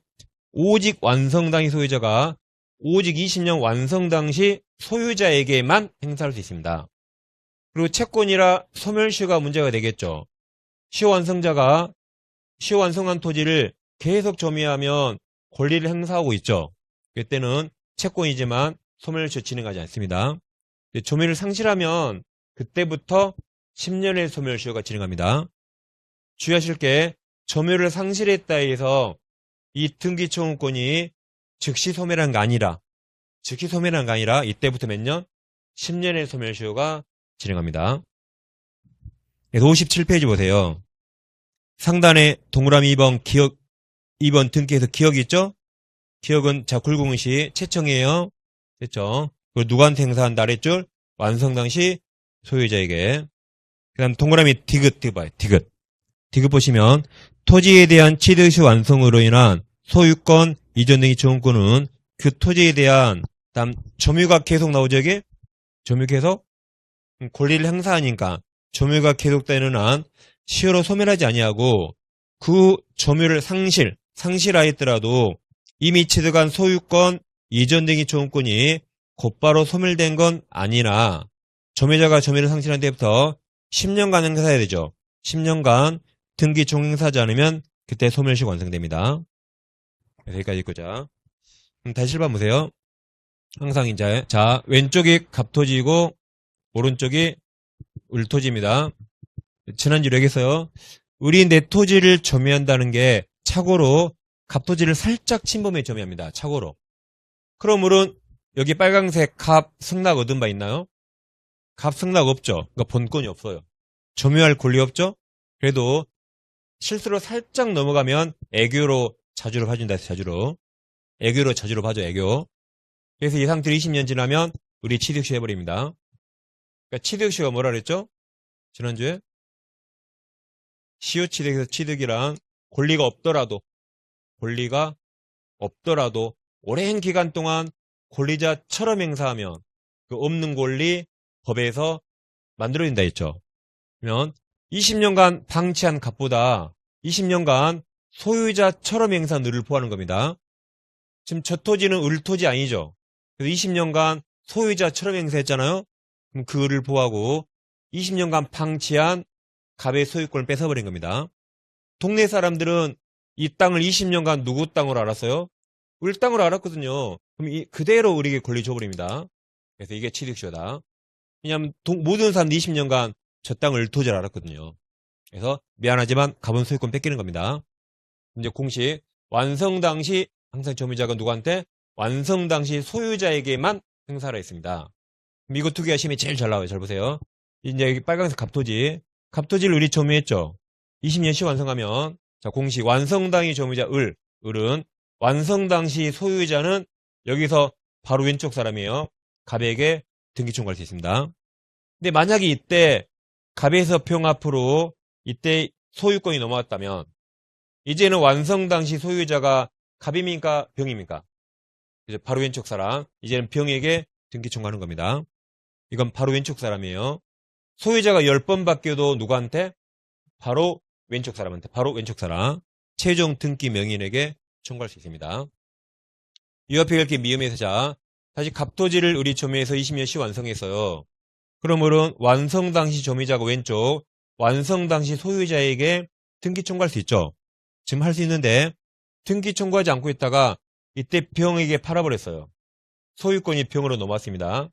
오직 완성 당시 소유자가 오직 20년 완성 당시 소유자에게만 행사할 수 있습니다. 그리고 채권이라 소멸시효가 문제가 되겠죠. 시효완성자가 시효완성한 토지를 계속 점유하면 권리를 행사하고 있죠. 그때는 채권이지만 소멸시효 진행하지 않습니다. 점유를 상실하면 그때부터 10년의 소멸시효가 진행합니다. 주의하실 게 점유를 상실했다에 의해서 이 등기청구권이 즉시 소멸한 게 아니라 이때부터 몇 년? 10년의 소멸시효가 진행합니다. 그래서 57페이지 보세요. 상단에 동그라미 2번 기억 2번 등기에서 기억이 있죠? 기억은 자 굴궁시 채청이에요. 됐죠? 그리고 누구한테 행사한다 그랬죠? 완성 당시 소유자에게. 그 다음 동그라미 디귿 봐요. 디귿 보시면 토지에 대한 취득시 완성으로 인한 소유권, 이전 등의 증권은 그 토지에 대한 다음 점유가 계속 나오죠. 이게 점유 계속 권리를 행사하니까 점유가 계속되는 한 시효로 소멸하지 아니하고 그 점유를 상실하였더라도 이미 취득한 소유권, 이전 등의 증권이 곧바로 소멸된 건 아니나 점유자가 점유를 상실한 때부터 10년간 행사해야 되죠. 10년간 등기 종행사하지 않으면 그때 소멸시효 완성됩니다. 여기까지 있고자. 다시 실반 보세요. 항상 이제 자 왼쪽이 갑토지이고 오른쪽이 을토지입니다. 지난주에 얘기했어요. 우리 내 토지를 점유한다는 게 착오로 갑토지를 살짝 침범해 점유합니다. 착오로. 그러므로 여기 빨강색 갑 승낙 얻은 바 있나요? 갑 승낙 없죠. 그러니까 본권이 없어요. 점유할 권리 없죠? 그래도 실수로 살짝 넘어가면 애교로 자주로 봐준다 해서 자주로. 애교로 자주로 봐줘, 애교. 그래서 이 상태로 20년 지나면 우리 취득시 해버립니다. 그러니까 취득시가 뭐라 그랬죠? 지난주에? 시효취득에서 취득이란 권리가 없더라도 오랜 기간 동안 권리자처럼 행사하면 그 없는 권리 법에서 만들어진다 했죠. 그러면 20년간 방치한 갑보다 20년간 소유자처럼 행사한 을을 포함하는 겁니다. 지금 저 토지는 을토지 아니죠. 그래서 20년간 소유자처럼 행사했잖아요. 그럼 그 을을 포함하고 20년간 방치한 갑의 소유권을 뺏어버린 겁니다. 동네 사람들은 이 땅을 20년간 누구 땅으로 알았어요? 을 땅으로 알았거든요. 그럼 그대로 우리에게 권리 줘버립니다. 그래서 이게 취득시효다. 왜냐하면 모든 사람들이 20년간 저 땅을 을토지로 알았거든요. 그래서 미안하지만 갑은 소유권 뺏기는 겁니다. 이제 공식 완성 당시 항상 점유자가 누구한테? 완성 당시 소유자에게만 행사를 했습니다. 그럼 이거 두 개가 시험에 제일 잘 나와요. 잘 보세요. 이제 여기 빨간색 갑토지. 갑토지를 을이 점유했죠. 20년 시 완성하면 자 공식 완성 당시 점유자 을은 완성 당시 소유자는 여기서 바로 왼쪽 사람이에요. 갑에게 등기 청구할 수 있습니다. 근데 만약에 이때 갑에서 병 앞으로 이때 소유권이 넘어왔다면 이제는 완성 당시 소유자가 갑입니까? 병입니까? 이제 바로 왼쪽 사람. 이제는 병에게 등기 청구하는 겁니다. 이건 바로 왼쪽 사람이에요. 소유자가 10번 바뀌어도 누구한테? 바로 왼쪽 사람한테. 바로 왼쪽 사람. 최종 등기 명인에게 청구할 수 있습니다. 이 옆에 이렇게 미음에서 자 다시 갑토지를 우리 점유해서 20년 시 완성했어요. 그러므로 완성 당시 점유자가 왼쪽, 완성 당시 소유자에게 등기 청구할 수 있죠. 지금 할 수 있는데 등기 청구하지 않고 있다가 이때 병에게 팔아버렸어요. 소유권이 병으로 넘어왔습니다.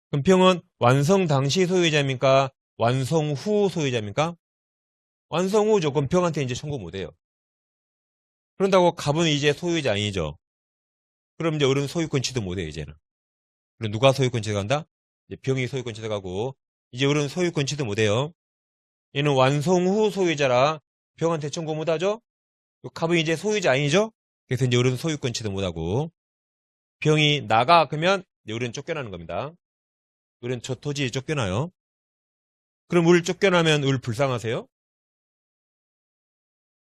그럼 병은 완성 당시 소유자입니까? 완성 후 소유자입니까? 완성 후죠. 그럼 병한테 이제 청구 못해요. 그런다고 갑은 이제 소유자 아니죠. 그럼 이제 을은 소유권 취득 못해요. 이제는. 그럼 누가 소유권 취득한다? 이제 병이 소유권 취득하고 이제 을은 소유권 취득 못해요. 얘는 완성 후 소유자라 병한테 청구 못하죠. 갑은 이제 소유자 아니죠. 그래서 이제 을은 소유권 취득 못하고 병이 나가 그러면 을은 쫓겨나는 겁니다. 을은 저 토지에 쫓겨나요. 그럼 을 쫓겨나면 을 불쌍하세요?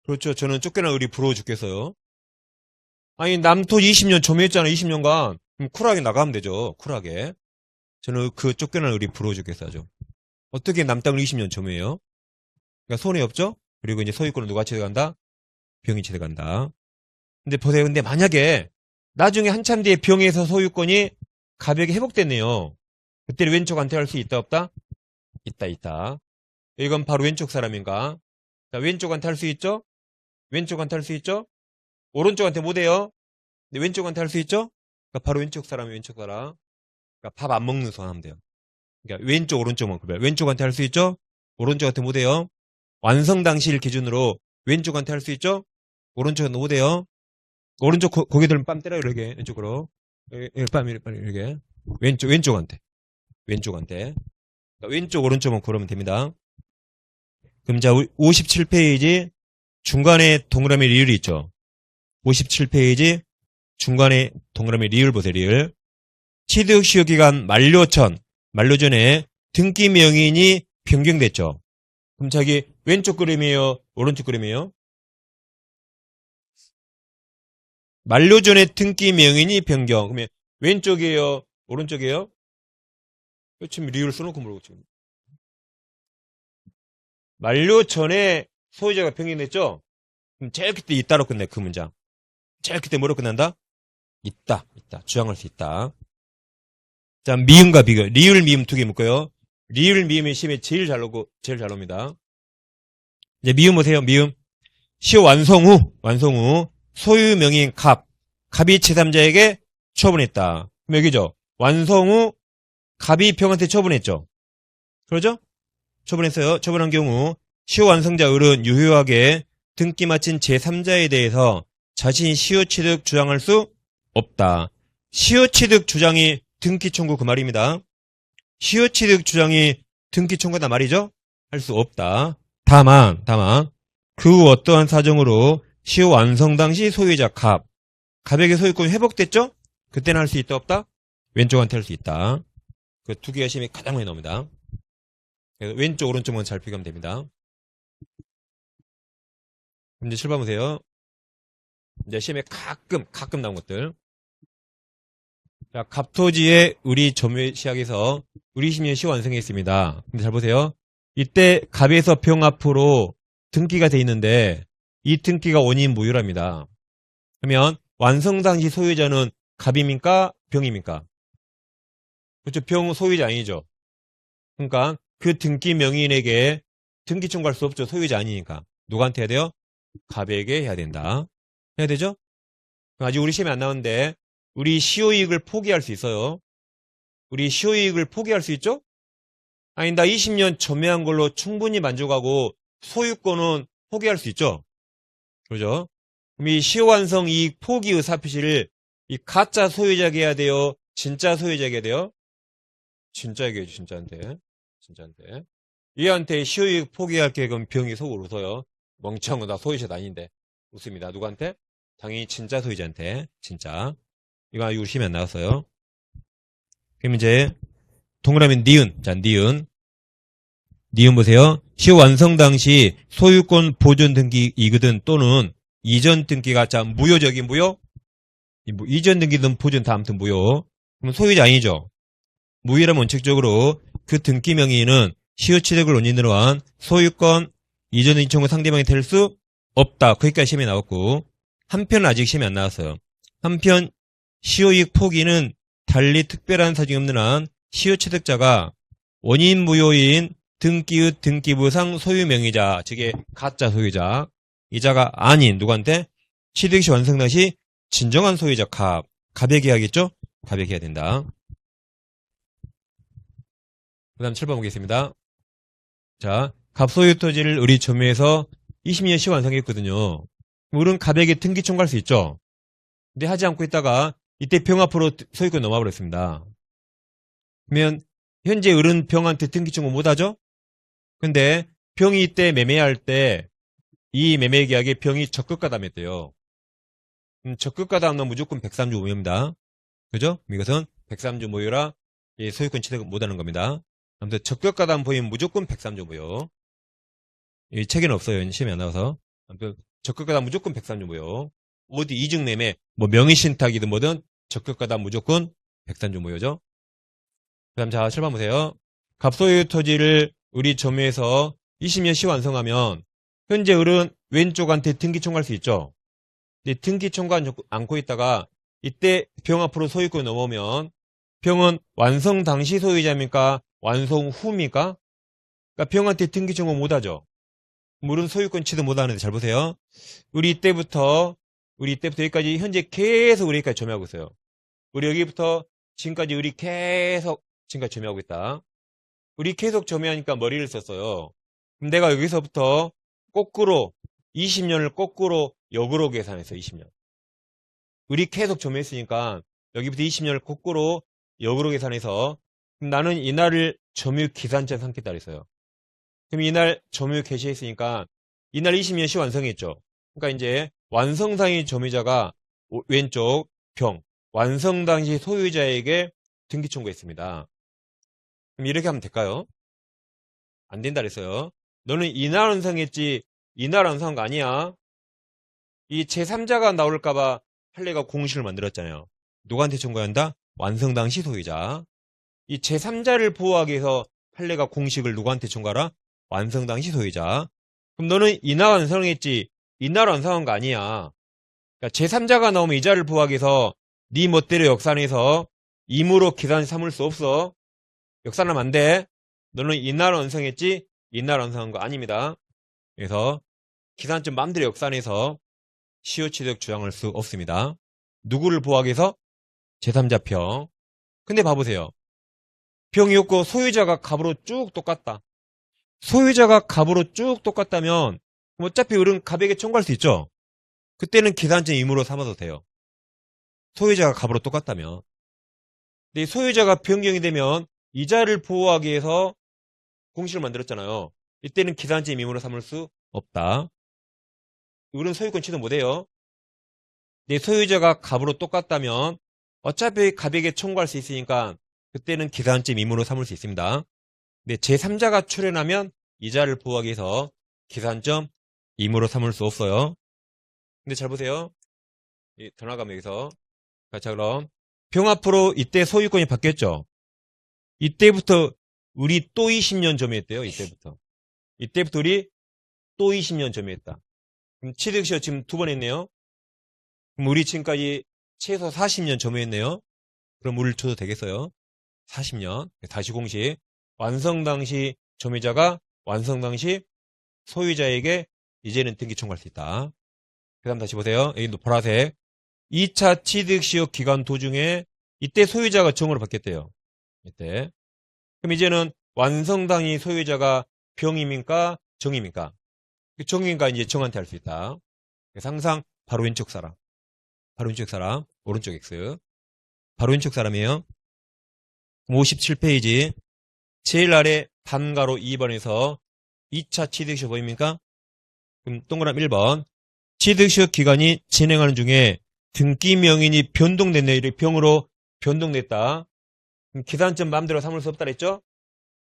그렇죠. 저는 쫓겨난 을이 부러워 죽겠어요. 아니 남토지 20년 점유했잖아. 20년간. 그럼 쿨하게 나가면 되죠. 쿨하게. 저는 그 쫓겨난 을이 부러워 죽겠어요. 어떻게 남 땅을 20년 점유해요? 그러니까 손해 없죠? 그리고 이제 소유권을 누가 취득한다? 병이 취득한다. 근데 보세요. 근데 만약에 나중에 한참 뒤에 병에서 소유권이 갑에게 회복됐네요. 그때는 왼쪽한테 할 수 있다 없다? 있다. 이건 바로 왼쪽 사람인가? 자, 왼쪽한테 할 수 있죠? 왼쪽한테 할 수 있죠? 오른쪽한테 못해요? 근데 왼쪽한테 할 수 있죠? 그러니까 바로 왼쪽 사람이 왼쪽 사람. 그러니까 밥 안 먹는 손 하면 돼요. 그러니까 왼쪽 오른쪽만 구별. 왼쪽한테 할 수 있죠? 오른쪽한테 못해요? 완성 당시일 기준으로 왼쪽한테 할 수 있죠? 오른쪽한테 못해요? 오른쪽 고개들 빰 때려요, 이렇게. 왼쪽으로. 빰, 이렇게. 왼쪽한테. 그러니까 왼쪽, 오른쪽만 고르면 됩니다. 그럼 자, 57페이지 중간에 동그라미 리을이 있죠? 57페이지 중간에 동그라미 리을 보세요, 리을. 취득 시효 기간 만료 전에 등기 명인이 변경됐죠? 그럼 자기 왼쪽 그림이에요? 오른쪽 그림이에요? 만료 전에 등기 명인이 변경. 그러면 왼쪽이에요? 오른쪽이에요? 지금 리을 써놓고 물어보고 지금. 만료 전에 소유자가 변경됐죠? 그럼 제일 그때 있다로 끝내, 그 문장. 제일 그때 뭐로 끝난다? 있다. 주장할 수 있다. 자, 미음과 비교. 리을, 미음 두 개 묶어요. 리을, 미음의 시험에 제일 잘 옵니다. 이제 미음 보세요, 미음. 시효 완성 후, 소유 명인 갑이 제3자에게 처분했다. 그럼 여기죠. 완성 후, 갑이 병한테 처분했죠. 그러죠? 처분했어요. 처분한 경우, 시효 완성자 을은 유효하게 등기 마친 제3자에 대해서 자신이 시효 취득 주장할 수 없다. 시효 취득 주장이 등기 청구 그 말입니다. 시효 취득 주장이 등기 청구다 말이죠? 할 수 없다. 다만 그 어떠한 사정으로 시효 완성 당시 소유자 갑에게 소유권이 회복됐죠? 그때는 할 수 있다 없다? 왼쪽한테 할 수 있다. 그 두 개가 시험에 가장 많이 나옵니다. 그래서 왼쪽 오른쪽만 잘 비교하면 됩니다. 이제 7번 보세요. 이제 시험에 가끔 나온 것들. 자, 갑토지의 을이 점유 시작해서 을이 10년 시 완성했습니다. 근데 잘 보세요. 이때 갑에서 병 앞으로 등기가 돼 있는데 이 등기가 원인 무효랍니다. 그러면 완성 당시 소유자는 갑입니까? 병입니까? 그렇죠. 병 소유자 아니죠. 그러니까 그 등기 명인에게 등기 청구할 수 없죠. 소유자 아니니까. 누구한테 해야 돼요? 갑에게 해야 된다. 해야 되죠? 아직 우리 시험에 안 나오는데 우리 시효이익을 포기할 수 있어요. 우리 시효이익을 포기할 수 있죠? 아니, 나 20년 점유한 걸로 충분히 만족하고 소유권은 포기할 수 있죠? 그죠? 그럼 이 시효완성 이익 포기 의사표시를 이 가짜 소유자에게 해야 돼요? 진짜 소유자에게 해야 돼요? 진짜에게 해야죠, 진짜한테. 얘한테 시효이익 포기할 게 그럼 병이 속으로 웃어요. 멍청한 거 나 소유자도 아닌데. 웃습니다. 누구한테? 당연히 진짜 소유자한테. 진짜. 이거 아직 우리 시험에 안 나왔어요. 그럼 이제 동그라미 니은. 자, 니은 보세요. 시효 완성 당시 소유권 보존 등기이거든 또는 이전 등기가 자 무효적인 무효? 이전 등기든 보존 다 아무튼 무효. 그럼 소유자 아니죠. 무효라면 원칙적으로 그 등기 명의는 시효 취득을 원인으로 한 소유권 이전 등기 청구 상대방이 될 수 없다. 거기까지 시험에 나왔고 한편 아직 시험에 안 나왔어요. 한편 시효이익 포기는 달리 특별한 사정이 없는 한 시효 취득자가 원인 무효인 등기의 등기부상 소유명의자, 즉의 가짜 소유자, 이자가 아닌 누구한테? 취득시 완성 당시 진정한 소유자 갑에게 해야겠죠? 갑에게 해야 된다. 그 다음 7번 보겠습니다. 자, 갑소유 토지를 을이 점유해서 20년 시 완성했거든요. 을은 갑에게 등기 청구할 수 있죠? 근데 하지 않고 있다가 이때 병 앞으로 소유권 넘어버렸습니다. 그러면 현재 을은 병한테 등기 청구 못하죠? 근데 병이 이때 매매할 때 이 매매 계약에 병이 적극가담했대요. 적극가담은 무조건 103주 무효입니다. 그죠? 이것은 103주 무효라 소유권 취득 못하는 겁니다. 아무튼 적극가담 보이면 무조건 103주 무효. 이 책에는 없어요. 시험에 안 나와서. 아무튼 적극가담 무조건 103주 무효. 어디 이중매매, 뭐 명의신탁이든 뭐든 적극가담 무조건 103주 무효죠. 그 다음 자 7번 보세요. 갑소유 토지를 우리 점유해서 20년 시 완성하면 현재 을은 왼쪽한테 등기 청구할 수 있죠. 근데 등기 청구 않고 있다가 이때 병 앞으로 소유권이 넘어오면 병은 완성 당시 소유자입니까? 완성 후입니까? 그러니까 병한테 등기 청구 못하죠. 물은 소유권 취득 못하는데 잘 보세요. 우리 이때부터 여기까지 현재 계속 우리 여기까지 점유하고 있어요. 우리 여기부터 지금까지 우리 계속 지금까지 점유하고 있다. 우리 계속 점유하니까 머리를 썼어요. 그럼 내가 여기서부터 거꾸로 20년을 거꾸로 역으로 계산했어요. 20년. 우리 계속 점유했으니까 여기부터 20년을 거꾸로 역으로 계산해서 그럼 나는 이날을 점유 기산점 삼겠다 그랬어요. 그럼 이날 점유 개시했으니까 이날 20년 시 완성했죠. 그러니까 이제 완성 당시 점유자가 왼쪽 병 완성 당시 소유자에게 등기 청구했습니다. 그럼 이렇게 하면 될까요? 안 된다 그랬어요. 너는 이날 완성했지 이날 완성한 거 아니야. 이 제3자가 나올까봐 판례가 공식을 만들었잖아요. 누구한테 청구한다? 완성 당시 소유자. 이 제3자를 보호하기 위해서 판례가 공식을 누구한테 청구하라? 완성 당시 소유자. 그럼 너는 이날 완성했지 이날 완성한 거 아니야. 그러니까 제3자가 나오면 이 자를 보호하기 위해서 네 멋대로 역산해서 임으로 기산 삼을 수 없어. 역산하면 안 돼. 너는 이날 완성했지 이날 완성한 거 아닙니다. 그래서 기산점 마음대로 역산해서 시효취득 주장할 수 없습니다. 누구를 보호하기 위해서? 제3자 병. 근데 봐보세요. 병이 없고 소유자가 갑으로 쭉 똑같다. 소유자가 갑으로 쭉 똑같다면 어차피 을은 갑에게 청구할 수 있죠. 그때는 기산점 임으로 삼아도 돼요. 소유자가 갑으로 똑같다면. 근데 소유자가 변경이 되면 이자를 보호하기 위해서 공식을 만들었잖아요. 이때는 기산점 임으로 삼을 수 없다. 을은 소유권 취득 못해요. 근데 소유자가 갑으로 똑같다면 어차피 갑에게 청구할 수 있으니까 그때는 기산점 임으로 삼을 수 있습니다. 근데 제3자가 출현하면 이자를 보호하기 위해서 기산점 임으로 삼을 수 없어요. 근데 잘 보세요. 더 나가면 여기서. 자, 그럼 병 앞으로 이때 소유권이 바뀌었죠. 이때부터 우리 또 20년 점유했대요. 이때부터 우리 또 20년 점유했다. 그럼 취득시효 지금 2번 했네요. 그럼 우리 지금까지 최소 40년 점유했네요. 그럼 우리를 줘도 되겠어요? 40년. 다시 공식. 완성 당시 점유자가 완성 당시 소유자에게 이제는 등기 청구할 수 있다. 그 다음 다시 보세요. 여기 보라색. 2차 취득시효 기간 도중에 이때 소유자가 정으로 바뀌었대요. 이때. 그럼 이제는 완성 당시 소유자가 병입니까? 정입니까? 정인가 이제 정한테 할 수 있다. 그래서 항상 바로 왼쪽 사람. 오른쪽 X. 바로 왼쪽 사람이에요. 57페이지. 제일 아래 단가로 2번에서 2차 취득시효 보입니까? 그럼 동그라미 1번. 취득시효 기간이 진행하는 중에 등기 명인이 변동됐네. 이렇게 병으로 변동됐다. 그럼 기산점 마음대로 삼을 수 없다 그랬죠?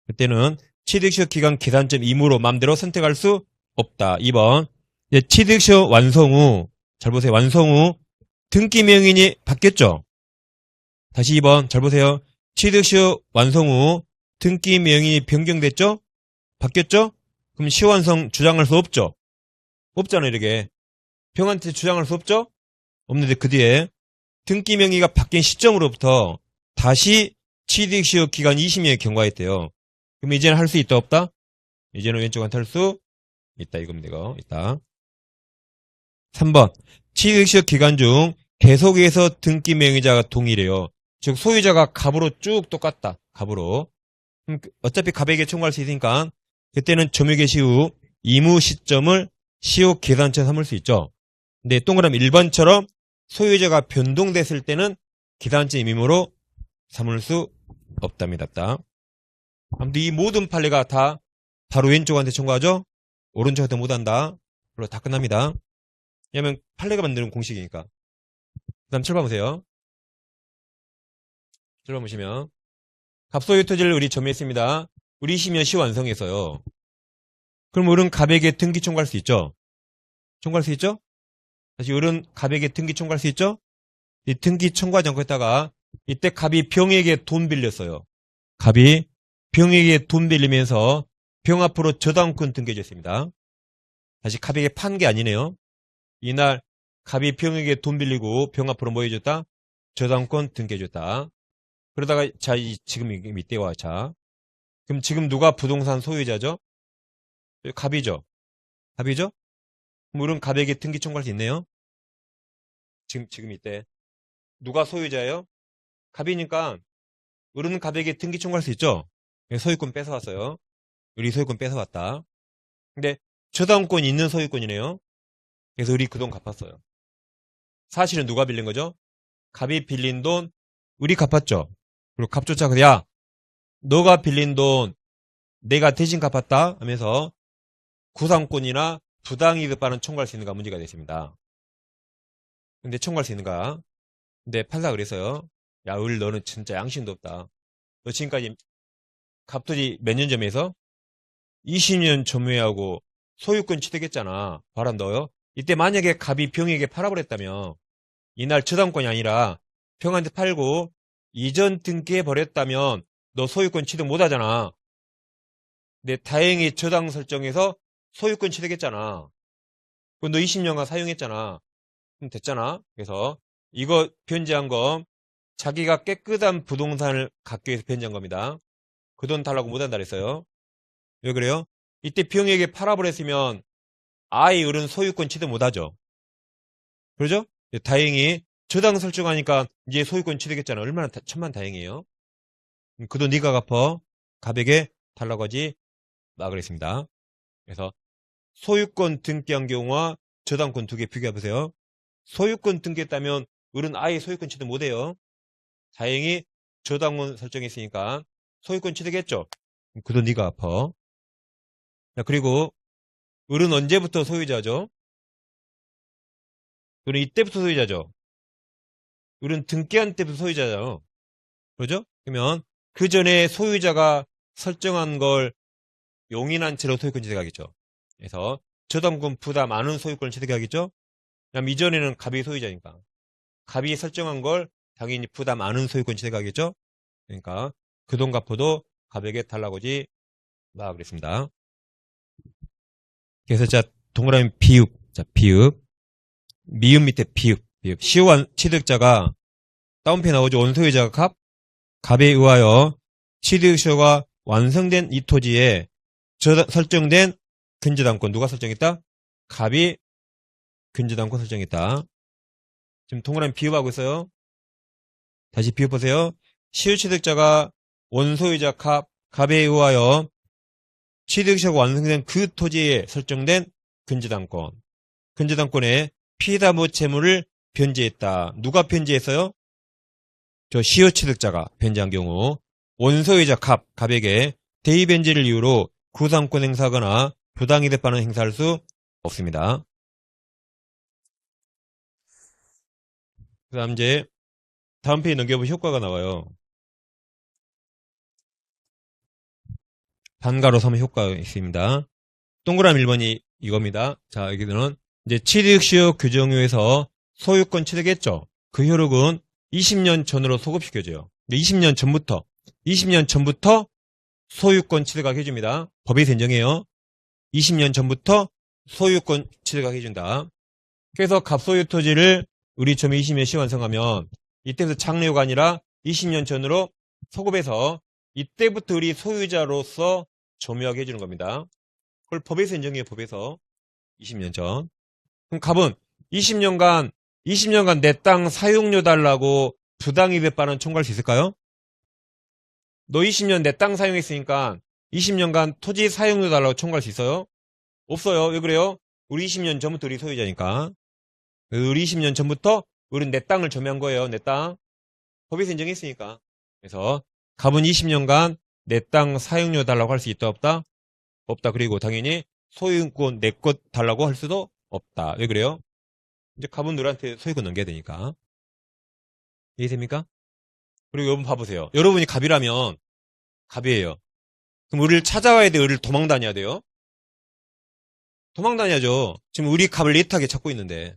그때는 취득시효 기간 기산점 임으로 마음대로 선택할 수 없다. 2번. 취득시효 완성 후, 잘 보세요. 완성 후 등기 명인이 바뀌었죠? 다시 2번. 잘 보세요. 취득시효 완성 후 등기 명인이 변경됐죠? 바뀌었죠? 그럼 시효완성 주장할 수 없죠? 없잖아요. 이렇게. 병한테 주장할 수 없죠? 없는데 그 뒤에 등기 명의가 바뀐 시점으로부터 다시 취득시효 기간 20년에 경과했대요. 그럼 이제는 할 수 있다 없다? 이제는 왼쪽한테 할 수 있다 이겁니다. 이거 있다. 3번. 취득시효 기간 중 계속해서 등기 명의자가 동일해요. 즉 소유자가 갑으로 쭉 똑같다. 갑으로. 어차피 갑에게 청구할 수 있으니까 그때는 점유 개시 후 이무 시점을 시효 계산처 삼을 수 있죠. 근데 동그라미 1번처럼 소유자가 변동됐을 때는 기산점 임의로 삼을 수 없답니다. 아무튼 이 모든 판례가 다 바로 왼쪽한테 청구하죠. 오른쪽한테 못한다. 그리고 다 끝납니다. 왜냐면 판례가 만드는 공식이니까. 그 다음 7번 보세요. 7번 보시면 갑소유 토지를 우리 점유했습니다. 우리 20년 시 완성했어요. 그럼 을은 갑에게 등기 청구할 수 있죠? 청구할 수 있죠? 다시 을은 갑에게 등기 청구할 수 있죠? 이 등기 청구하지 않고 있다가 이때 갑이 병에게 돈 빌렸어요. 갑이 병에게 돈 빌리면서 병 앞으로 저당권 등기해줬습니다. 다시 갑에게 판 게 아니네요. 이날 갑이 병에게 돈 빌리고 병 앞으로 뭐 해줬다? 저당권 등기해줬다. 그러다가 자 지금 이때 와. 자 그럼 지금 누가 부동산 소유자죠? 갑이죠. 갑이죠? 그럼 우리는 갑에게 등기 청구할 수 있네요. 지금 이때 누가 소유자예요? 갑이니까 우리는 갑에게 등기 청구할 수 있죠. 소유권 뺏어왔어요. 우리 소유권 뺏어왔다. 근데 저당권이 있는 소유권이네요. 그래서 우리 그 돈 갚았어요. 사실은 누가 빌린 거죠? 갑이 빌린 돈 우리 갚았죠. 그리고 갑 쫓아가서 야 너가 빌린 돈 내가 대신 갚았다 하면서 구상권이나 부당이득 발언 청구할 수 있는가 문제가 됐습니다. 근데 청구할 수 있는가? 근데 판사가 그랬어요. 야, 너는 진짜 양심도 없다. 너 지금까지 갑토지 몇 년 전에서 20년 전매하고 소유권 취득했잖아. 봐라 너요. 이때 만약에 갑이 병에게 팔아버렸다면 이날 저당권이 아니라 병한테 팔고 이전 등기해 버렸다면 너 소유권 취득 못하잖아. 근데 다행히 저당 설정해서 소유권 취득했잖아. 그럼 너 20년간 사용했잖아. 그럼 됐잖아. 그래서 이거 변제한 거 자기가 깨끗한 부동산을 갖기 위해서 변제한 겁니다. 그 돈 달라고 못한다 그랬어요. 왜 그래요? 이때 병에게 팔아버렸으면 아예 어른 소유권 취득 못하죠. 그러죠? 다행히 저당 설정하니까 이제 소유권 취득했잖아. 얼마나 천만다행이에요. 그 돈 네가 갚어. 갑에게 달라고 하지 마 그랬습니다. 그래서 소유권 등기한 경우와 저당권 두 개 비교해보세요. 소유권 등기했다면 어른 아예 소유권 취득 못해요. 다행히 저당권 설정했으니까 소유권 취득했죠. 그 돈 네가 갚어. 자, 그리고 어른 언제부터 소유자죠? 어른 이때부터 소유자죠. 어른 등기한 때부터 소유자죠. 그러죠? 그러면 그 전에 소유자가 설정한 걸 용인한 채로 소유권 취득하겠죠. 그래서 저당권 보다 많은 소유권을 취득하겠죠. 그다음 이전에는 갑이 소유자니까 갑이 설정한 걸 당연히 보다 많은 소유권 취득하겠죠. 그러니까 그 돈 갚아도 갑에게 달라고 하지 마 그랬습니다. 그래서 자 동그라미 비읍, 자 비읍, 미음 밑에 비읍, 시효 취득자가 다운표 나오죠. 원소유자가 갑, 갑에 의하여 취득시효가 완성된 이 토지에 설정된 근저당권 누가 설정했다? 갑이 근저당권 설정했다. 지금 동그라미 비읍하고 있어요. 다시 비읍보세요. 시효 취득자가 원소유자 갑에 의하여 취득시효가 완성된 그 토지에 설정된 근저당권. 근저당권에 피담보 채무를 변제했다. 누가 변제했어요? 저 시효 취득자가 변제한 경우 원소유자 갑에게 대의변제를 이유로 구상권 행사하거나 부당이득 반응 행사할 수 없습니다. 그 다음 이제 다음 페이지 넘겨보면 효과가 나와요. 반가로 서면 효과가 있습니다. 동그라미 1번이 이겁니다. 자, 여기는 이제 취득시효 규정효에서 소유권 취득했죠. 그 효력은 20년 전으로 소급시켜줘요. 20년 전부터 소유권 취득하게 해줍니다. 법에서 인정해요. 20년 전부터 소유권 취득하게 해준다. 그래서 갑소유 토지를 우리 처음에 20년 시 완성하면 이때부터 장래효가 아니라 20년 전으로 소급해서 이때부터 우리 소유자로서 점유하게 해주는 겁니다. 그걸 법에서 인정해요. 법에서 20년 전. 그럼 갑은 20년간 내 땅 사용료 달라고 부당이득 반환 청구할 수 있을까요? 너 20년 내 땅 사용했으니까 20년간 토지 사용료 달라고 청구할 수 있어요? 없어요. 왜 그래요? 우리 20년 전부터 우리 소유자니까. 우리 20년 전부터 우리는 내 땅을 점유한 거예요. 내 땅. 법에서 인정했으니까. 그래서 갑은 20년간 내 땅 사용료 달라고 할 수 있다 없다? 없다. 그리고 당연히 소유권 내 것 달라고 할 수도 없다. 왜 그래요? 이제 갑은 너한테 소유권 넘겨야 되니까. 이해됩니까? 그리고 여러분 봐보세요. 여러분이 갑이라면 갑이에요. 그럼 우리를 찾아와야 돼요? 우리를 도망 다녀야 돼요? 도망 다녀야죠. 지금 우리 갑을 레이트하게 찾고 있는데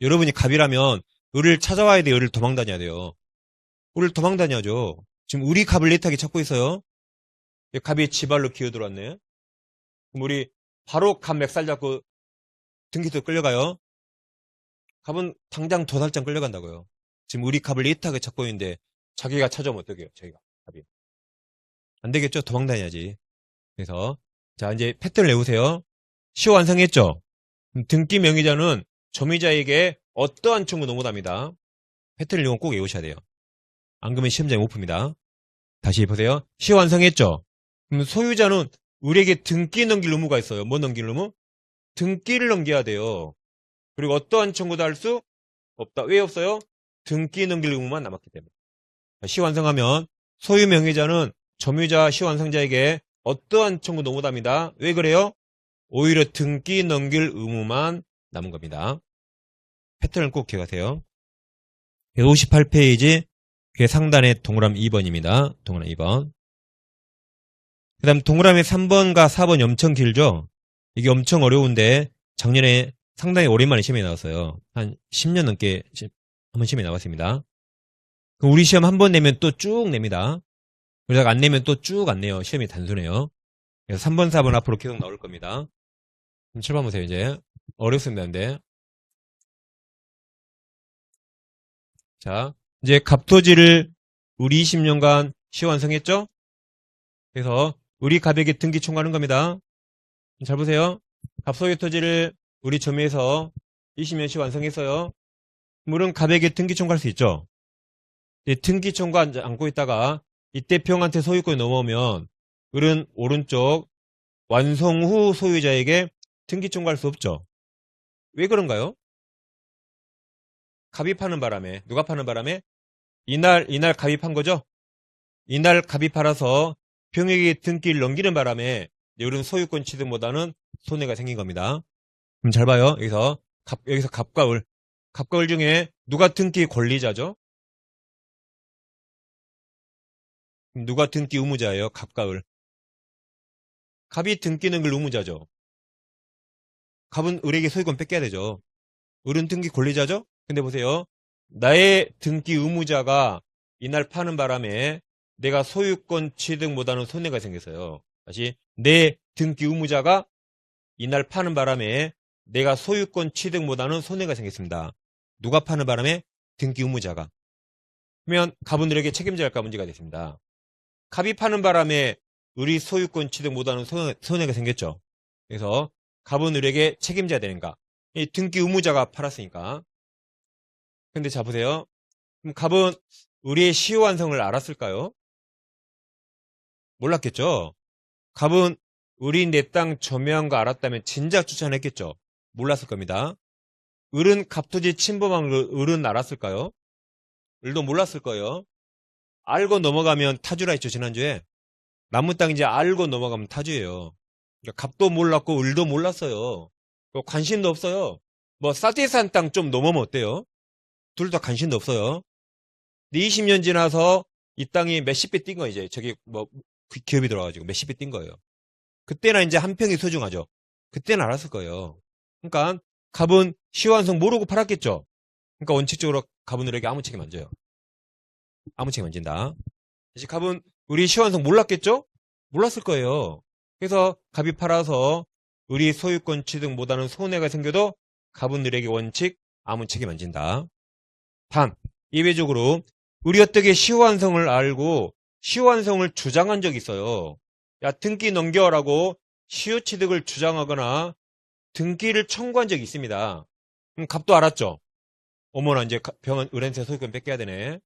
여러분이 갑이라면 우리를 찾아와야 돼요? 우리를 도망 다녀야 돼요? 우리를 도망 다녀야죠. 지금 우리 갑을 리트하게 찾고 있어요. 갑이 지발로 기어 들어왔네. 그럼 우리 바로 갑 맥살 잡고 등기소 끌려가요. 갑은 당장 도살장 끌려간다고요. 지금 우리 갑을 리트하게 찾고 있는데 자기가 찾아오면 어떡해요? 저희가 갑이. 안 되겠죠? 도망다녀야지. 그래서 자 이제 패턴을 외우세요. 시효 완성했죠? 등기 명의자는 점유자에게 어떠한 청구 노무답니다. 패턴을 이용 꼭 외우셔야 돼요. 안 그러면 시험장에 못 풉니다. 다시 보세요. 시효 완성했죠? 그럼 소유자는 우리에게 등기 넘길 의무가 있어요. 뭐 넘길 의무? 등기를 넘겨야 돼요. 그리고 어떠한 청구도 할 수 없다. 왜 없어요? 등기 넘길 의무만 남았기 때문에. 시효 완성하면 소유 명의자는 점유자 시효 완성자에게 어떠한 청구 노무답니다. 왜 그래요? 오히려 등기 넘길 의무만 남은 겁니다. 패턴을 꼭 기억하세요. 58페이지 상단에 동그라미 2번입니다. 동그라미 2번. 그 다음 동그라미 3번과 4번이 엄청 길죠? 이게 엄청 어려운데 작년에 상당히 오랜만에 시험에 나왔어요. 한 10년 넘게 한번 시험에 나왔습니다. 그럼 우리 시험 한 번 내면 또 쭉 냅니다. 그러다가 안 내면 또 쭉 안 내요. 시험이 단순해요. 그래서 3번, 4번 앞으로 계속 나올 겁니다. 그럼 7번 보세요, 이제. 어렵습니다, 근데. 자, 이제 갑토지를 우리 20년간 시효 완성했죠? 그래서 우리 갑에게 등기 청구하는 겁니다. 잘 보세요. 갑소유 토지를 우리 점유해서 20년 시효 완성했어요. 물은 갑에게 등기 청구할 수 있죠? 등기 청구 안고 있다가 이때 평한테 소유권이 넘어오면 을은 오른쪽 완성 후 소유자에게 등기 청구할 수 없죠. 왜 그런가요? 갑이 파는 바람에 누가 파는 바람에 이날 갑이 판 거죠? 이날 갑이 팔아서 병에게 등기를 넘기는 바람에 을은 소유권 취득보다는 손해가 생긴 겁니다. 그럼 잘 봐요. 여기서 갑과 을 중에 누가 등기 권리자죠? 누가 등기 의무자예요? 갑과 을. 갑이 등기 넘길 의무자죠. 갑은 을에게 소유권 뺏겨야 되죠. 을은 등기 권리자죠? 근데 보세요. 나의 등기 의무자가 이날 파는 바람에 내가 소유권 취득 못하는 손해가 생겼어요. 다시 내 등기 의무자가 이날 파는 바람에 내가 소유권 취득 못하는 손해가 생겼습니다. 누가 파는 바람에? 등기 의무자가. 그러면 갑은 을에게 책임져야 할까 문제가 됐습니다. 갑이 파는 바람에 을이 소유권 취득 못하는 손해가 생겼죠. 그래서 갑은 을에게 책임져야 되는가? 이 등기 의무자가 팔았으니까. 근데 자 보세요. 그럼 갑은 을의 시효 완성을 알았을까요? 몰랐겠죠. 갑은 을이 내 땅 점유한 거 알았다면 진작 추천했겠죠. 몰랐을 겁니다. 을은 갑토지 침범한 걸 을은 알았을까요? 을도 몰랐을 거예요. 알고 넘어가면 타주라 했죠, 지난주에. 남은 땅 이제 알고 넘어가면 타주예요. 그러니까 갑도 몰랐고 을도 몰랐어요. 관심도 없어요. 뭐 사티산 땅 좀 넘으면 어때요? 둘 다 관심도 없어요. 근데 20년 지나서 이 땅이 몇십 배 뛴 거 이제 저기 뭐 기업이 들어와가지고 몇십 배 뛴 거예요. 그때나 이제 한 평이 소중하죠. 그때는 알았을 거예요. 그러니까 갑은 시효 완성 모르고 팔았겠죠. 그러니까 원칙적으로 갑은 을에게 아무 책임 안 져요. 아무 책임 안 진다. 다시 갑은 을이 시효 완성 몰랐겠죠? 몰랐을 거예요. 그래서 갑이 팔아서 을이 소유권 취득 못하는 손해가 생겨도 갑은 을에게 원칙 아무 책임 안 진다. 단 예외적으로 을이 어떻게 시효 완성을 알고 시효 완성을 주장한 적이 있어요. 야 등기 넘겨라고 시효 취득을 주장하거나 등기를 청구한 적이 있습니다. 그럼 갑도 알았죠? 어머나 이제 병은 을한테 소유권 뺏겨야 되네.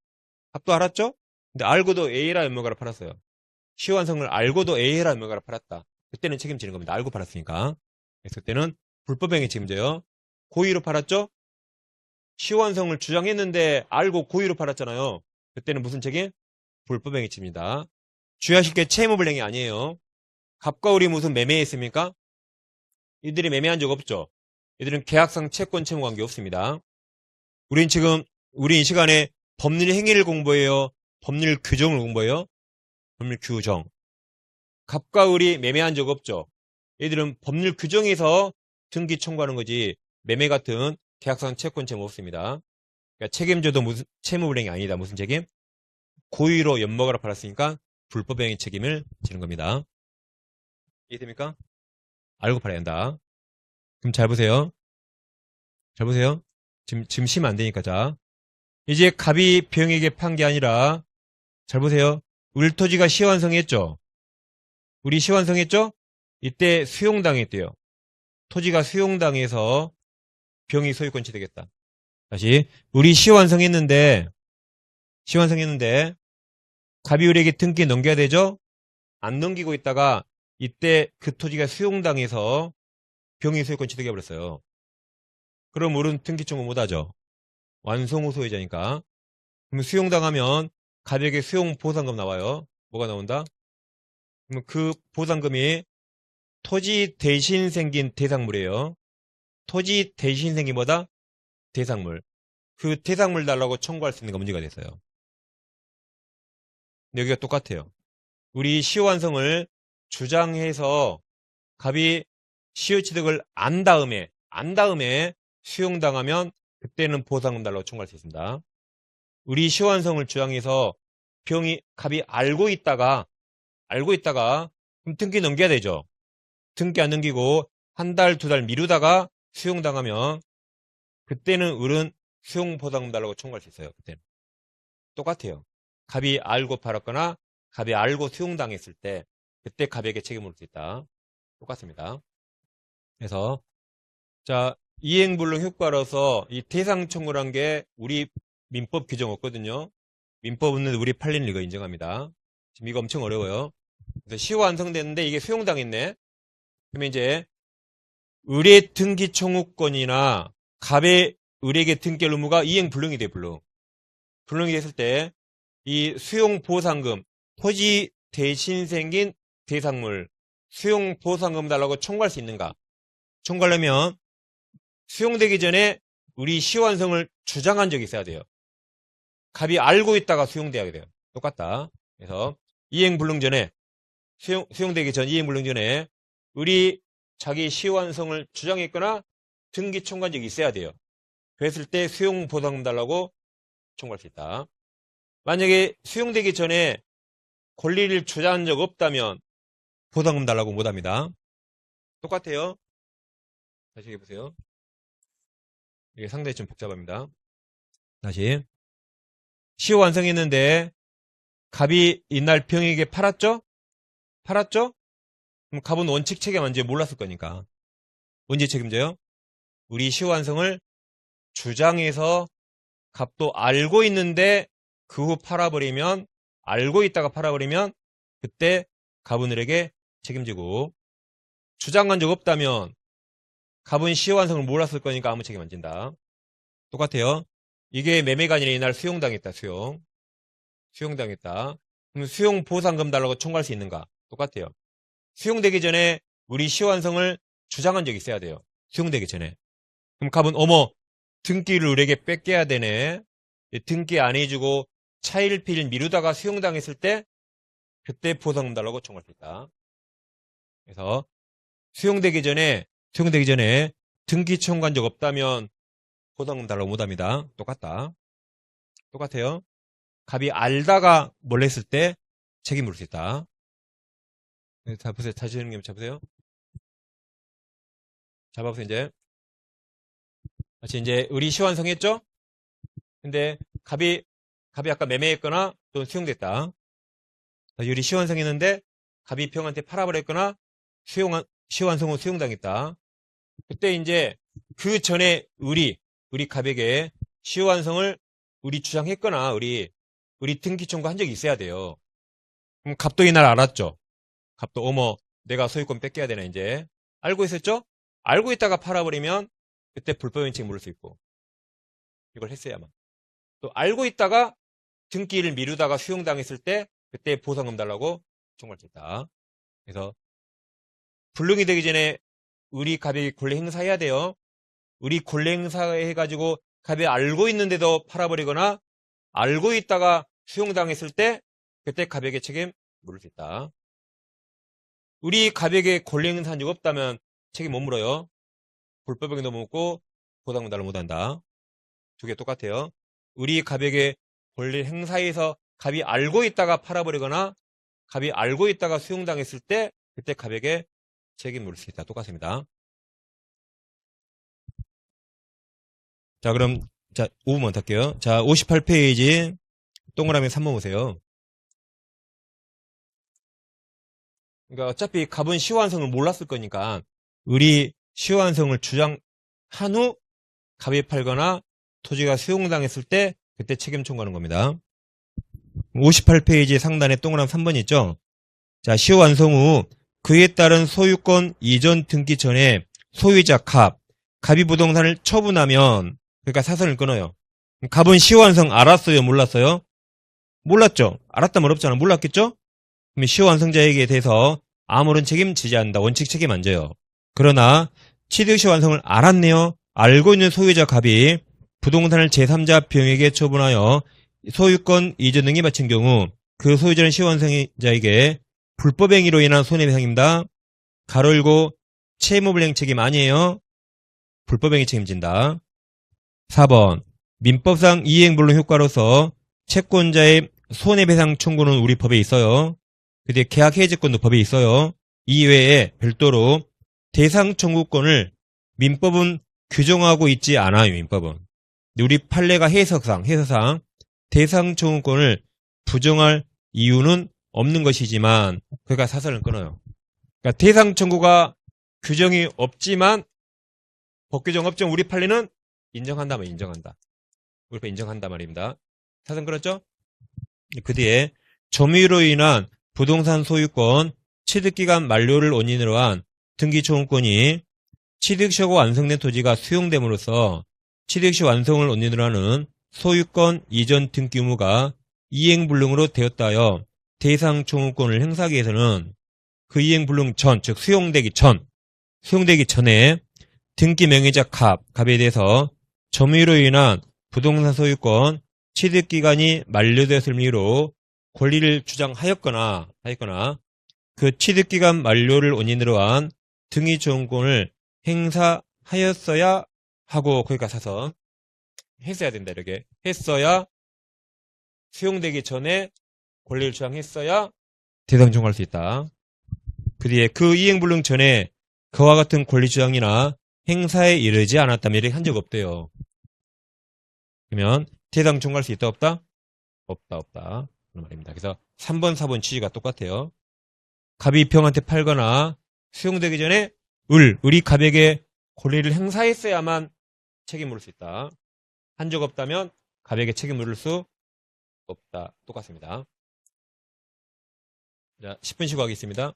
갑도 알았죠? 근데 알고도 A라 연명가를 팔았어요. 시효 완성을 알고도 A라 연명가를 팔았다. 그때는 책임지는 겁니다. 알고 팔았으니까. 그래서 그때는 불법행위 책임져요. 고의로 팔았죠? 시효 완성을 주장했는데 알고 고의로 팔았잖아요. 그때는 무슨 책임? 불법행위 책임입니다. 주의하실 게 채무불행위 아니에요. 갑과 을이 무슨 매매했습니까? 이들이 매매한 적 없죠. 이들은 계약상 채권 채무 관계 없습니다. 우린 이 시간에 법률 행위를 공부해요. 법률 규정을 공부해요. 법률 규정. 갑과 을이 매매한 적 없죠. 얘들은 법률 규정에서 등기 청구하는 거지 매매 같은 계약상 채권 채무 없습니다. 그러니까 책임져도 무슨 채무불행이 아니다. 무슨 책임? 고의로 엿먹으라 팔았으니까 불법행위 책임을 지는 겁니다. 이해됩니까? 알고 팔아야 한다. 그럼 잘 보세요. 잘 보세요. 지금 쉬면 안 되니까. 자, 이제 갑이 병에게 판 게 아니라, 잘 보세요. 우리 토지가 시완성했죠? 우리 시완성했죠? 이때 수용당했대요. 토지가 수용당해서 병이 소유권 취득했다. 다시, 우리 시완성했는데, 갑이 우리에게 등기 넘겨야 되죠? 안 넘기고 있다가, 이때 그 토지가 수용당해서 병이 소유권 취득해버렸어요. 그럼 우리는 등기 청구 못하죠. 완성 후 소유자니까. 그럼 수용당하면 갑에게 수용보상금 나와요. 뭐가 나온다? 그럼 그 보상금이 토지 대신 생긴 대상물이에요. 토지 대신 생긴 뭐다? 대상물. 그 대상물 달라고 청구할 수 있는 게 문제가 됐어요. 근데 여기가 똑같아요. 우리 시효완성을 주장해서 갑이 시효취득을 안 다음에 수용당하면 그때는 보상금 달라고 청구할 수 있습니다. 우리 시효완성을 주장해서 갑이 알고 있다가 그럼 등기 넘겨야 되죠. 등기 안 넘기고 한 달, 두 달 미루다가 수용당하면 그때는 을은 수용보상금 달라고 청구할 수 있어요. 그때는 똑같아요. 갑이 알고 팔았거나 갑이 알고 수용당했을 때 그때 갑에게 책임을 물 수 있다. 똑같습니다. 그래서 자, 이행불능 효과로서 이 대상 청구란 게 우리 민법 규정 없거든요. 민법은 우리 판례는 이거 인정합니다. 지금 이거 엄청 어려워요. 그래서 시효 완성됐는데 이게 수용당했네. 그러면 이제 을의 등기 청구권이나 갑의 을에게 등기할 의무가 이행불능이 돼. 불능이 됐을 때 이 수용보상금, 토지 대신 생긴 대상물, 수용보상금 달라고 청구할 수 있는가? 청구하려면 수용되기 전에 우리 시효완성을 주장한 적이 있어야 돼요. 갑이 알고 있다가 수용돼야 돼요. 똑같다. 그래서 이행불능 전에 수용되기 전 이행불능 전에 우리 자기 시효완성을 주장했거나 등기 청구한 적이 있어야 돼요. 그랬을 때 수용보상금 달라고 청구할 수 있다. 만약에 수용되기 전에 권리를 주장한 적 없다면 보상금 달라고 못합니다. 똑같아요. 다시 해보세요. 이게 상당히 좀 복잡합니다. 다시. 시효 완성했는데 갑이 이날 병에게 팔았죠? 그럼 갑은 원칙 책임 언제 몰랐을 거니까. 언제 책임져요? 우리 시효 완성을 주장해서 갑도 알고 있는데 그 후 알고 있다가 팔아버리면 그때 갑은 을에게 책임지고, 주장한 적 없다면 갑은 시효 완성을 몰랐을 거니까 아무 책임 안 진다. 똑같아요. 이게 매매가 아니라 이날 수용당했다. 수용당했다. 그럼 수용 보상금 달라고 청구할 수 있는가? 똑같아요. 수용되기 전에 우리 시효 완성을 주장한 적이 있어야 돼요. 수용되기 전에. 그럼 갑은 어머, 등기를 을에게 뺏겨야 되네. 등기 안 해주고 차일피일 미루다가 수용당했을 때 그때 보상금 달라고 청구할 수 있다. 그래서 수용되기 전에 등기 청구한 적 없다면 보상금 달라고 못합니다. 똑같아요. 갑이 알다가 몰래 했을 때 책임 물을 수 있다. 자, 보세요. 다시 형님 잡으세요. 잡아보세요, 이제. 다시 이제 을이 시효완성했죠? 근데 갑이 아까 매매했거나 또는 수용됐다. 을이 시효완성했는데 갑이 병한테 팔아버렸거나 시효완성 후 수용당했다. 그때 이제 그 전에 우리 갑에게 시효완성을 우리 주장했거나 우리 등기 청구한 적이 있어야 돼요. 그럼 갑도 이날 알았죠? 갑도 어머, 내가 소유권 뺏겨야 되나 이제. 알고 있었죠? 알고 있다가 팔아버리면 그때 불법행위 책임 물을 수 있고, 이걸 했어야만. 또 알고 있다가 등기를 미루다가 수용당했을 때 그때 보상금 달라고 청구할 수 있다. 그래서 불능이 되기 전에 우리 갑이 권리 행사해야 돼요. 우리 권리 행사해가지고 갑이 알고 있는데도 팔아버리거나 알고 있다가 수용당했을 때 그때 갑에게 책임 물을 수 있다. 우리 갑에게 권리 행사한 적 없다면 책임 못 물어요. 불법행위도 묻고 보상금 달라고 못한다. 두 개 똑같아요. 우리 갑에게 권리 행사해서 갑이 알고 있다가 팔아버리거나 갑이 알고 있다가 수용당했을 때 그때 갑에게 책임 물을 수 있다. 똑같습니다. 자, 그럼 자 5번 할게요. 자, 58페이지 동그라미 3번 보세요. 그러니까 어차피 갑은 시효환성을 몰랐을 거니까 을이 시효환성을 주장한 후 갑이 팔거나 토지가 수용당했을 때 그때 책임 청구하는 겁니다. 58페이지 상단에 동그라미 3번 있죠. 자, 시효완성 후 그에 따른 소유권 이전 등기 전에 소유자 갑이 부동산을 처분하면 그러니까 사선을 끊어요. 갑은 시효완성 알았어요? 몰랐어요? 몰랐죠. 알았다면 없잖아. 몰랐겠죠? 그럼 시효완성자에게 대해서 아무런 책임 지지 않는다. 원칙 책임 안 져요. 그러나 취득시효완성을 알았네요. 알고 있는 소유자 갑이 부동산을 제3자 병에게 처분하여 소유권 이전 등기 마친 경우 그 소유자는 시효완성자에게 불법행위로 인한 손해배상입니다. 가로 열고 채무불이행 책임 아니에요. 불법행위 책임진다. 4번 민법상 이행불능 효과로서 채권자의 손해배상 청구는 우리 법에 있어요. 근데 계약해지권도 법에 있어요. 이외에 별도로 대상 청구권을 민법은 규정하고 있지 않아요. 민법은. 우리 판례가 해석상 대상 청구권을 부정할 이유는 없는 것이지만 그러니까 사선을 끊어요. 그러니까 대상 청구가 규정이 없지만 법 규정 없지만 우리 판례는 인정한다면 인정한다. 우리 법 인정한다 말입니다. 사선 끊었죠? 그 뒤에 점유로 인한 부동산 소유권 취득기간 만료를 원인으로 한 등기초용권이 취득시효가 완성된 토지가 수용됨으로써 취득시 완성을 원인으로 하는 소유권 이전 등기 의무가 이행불능으로 되었다 하여 대상 청구권을 행사하기 위해서는 그 이행불능 전, 즉 수용되기 전에 등기 명의자 갑에 대해서 점유로 인한 부동산 소유권 취득기간이 만료되었을 이유로 권리를 주장하였거나 그 취득기간 만료를 원인으로 한 등기초용권을 행사하였어야 하고 거기가 사선 했어야 된다. 이렇게 했어야 수용되기 전에 권리를 주장했어야 대상 청구할 수 있다. 그 뒤에 그 이행불능 전에 그와 같은 권리 주장이나 행사에 이르지 않았다면 이렇게 한 적 없대요. 그러면 대상 청구할 수 있다 없다? 없다. 그런 말입니다. 그래서 3번 4번 취지가 똑같아요. 갑이 병한테 팔거나 수용되기 전에 을이 갑에게 권리를 행사했어야만 책임 물을 수 있다. 한 적 없다면 갑에게 책임 물을 수 없다. 똑같습니다. 자, 10분 쉬고 하겠습니다.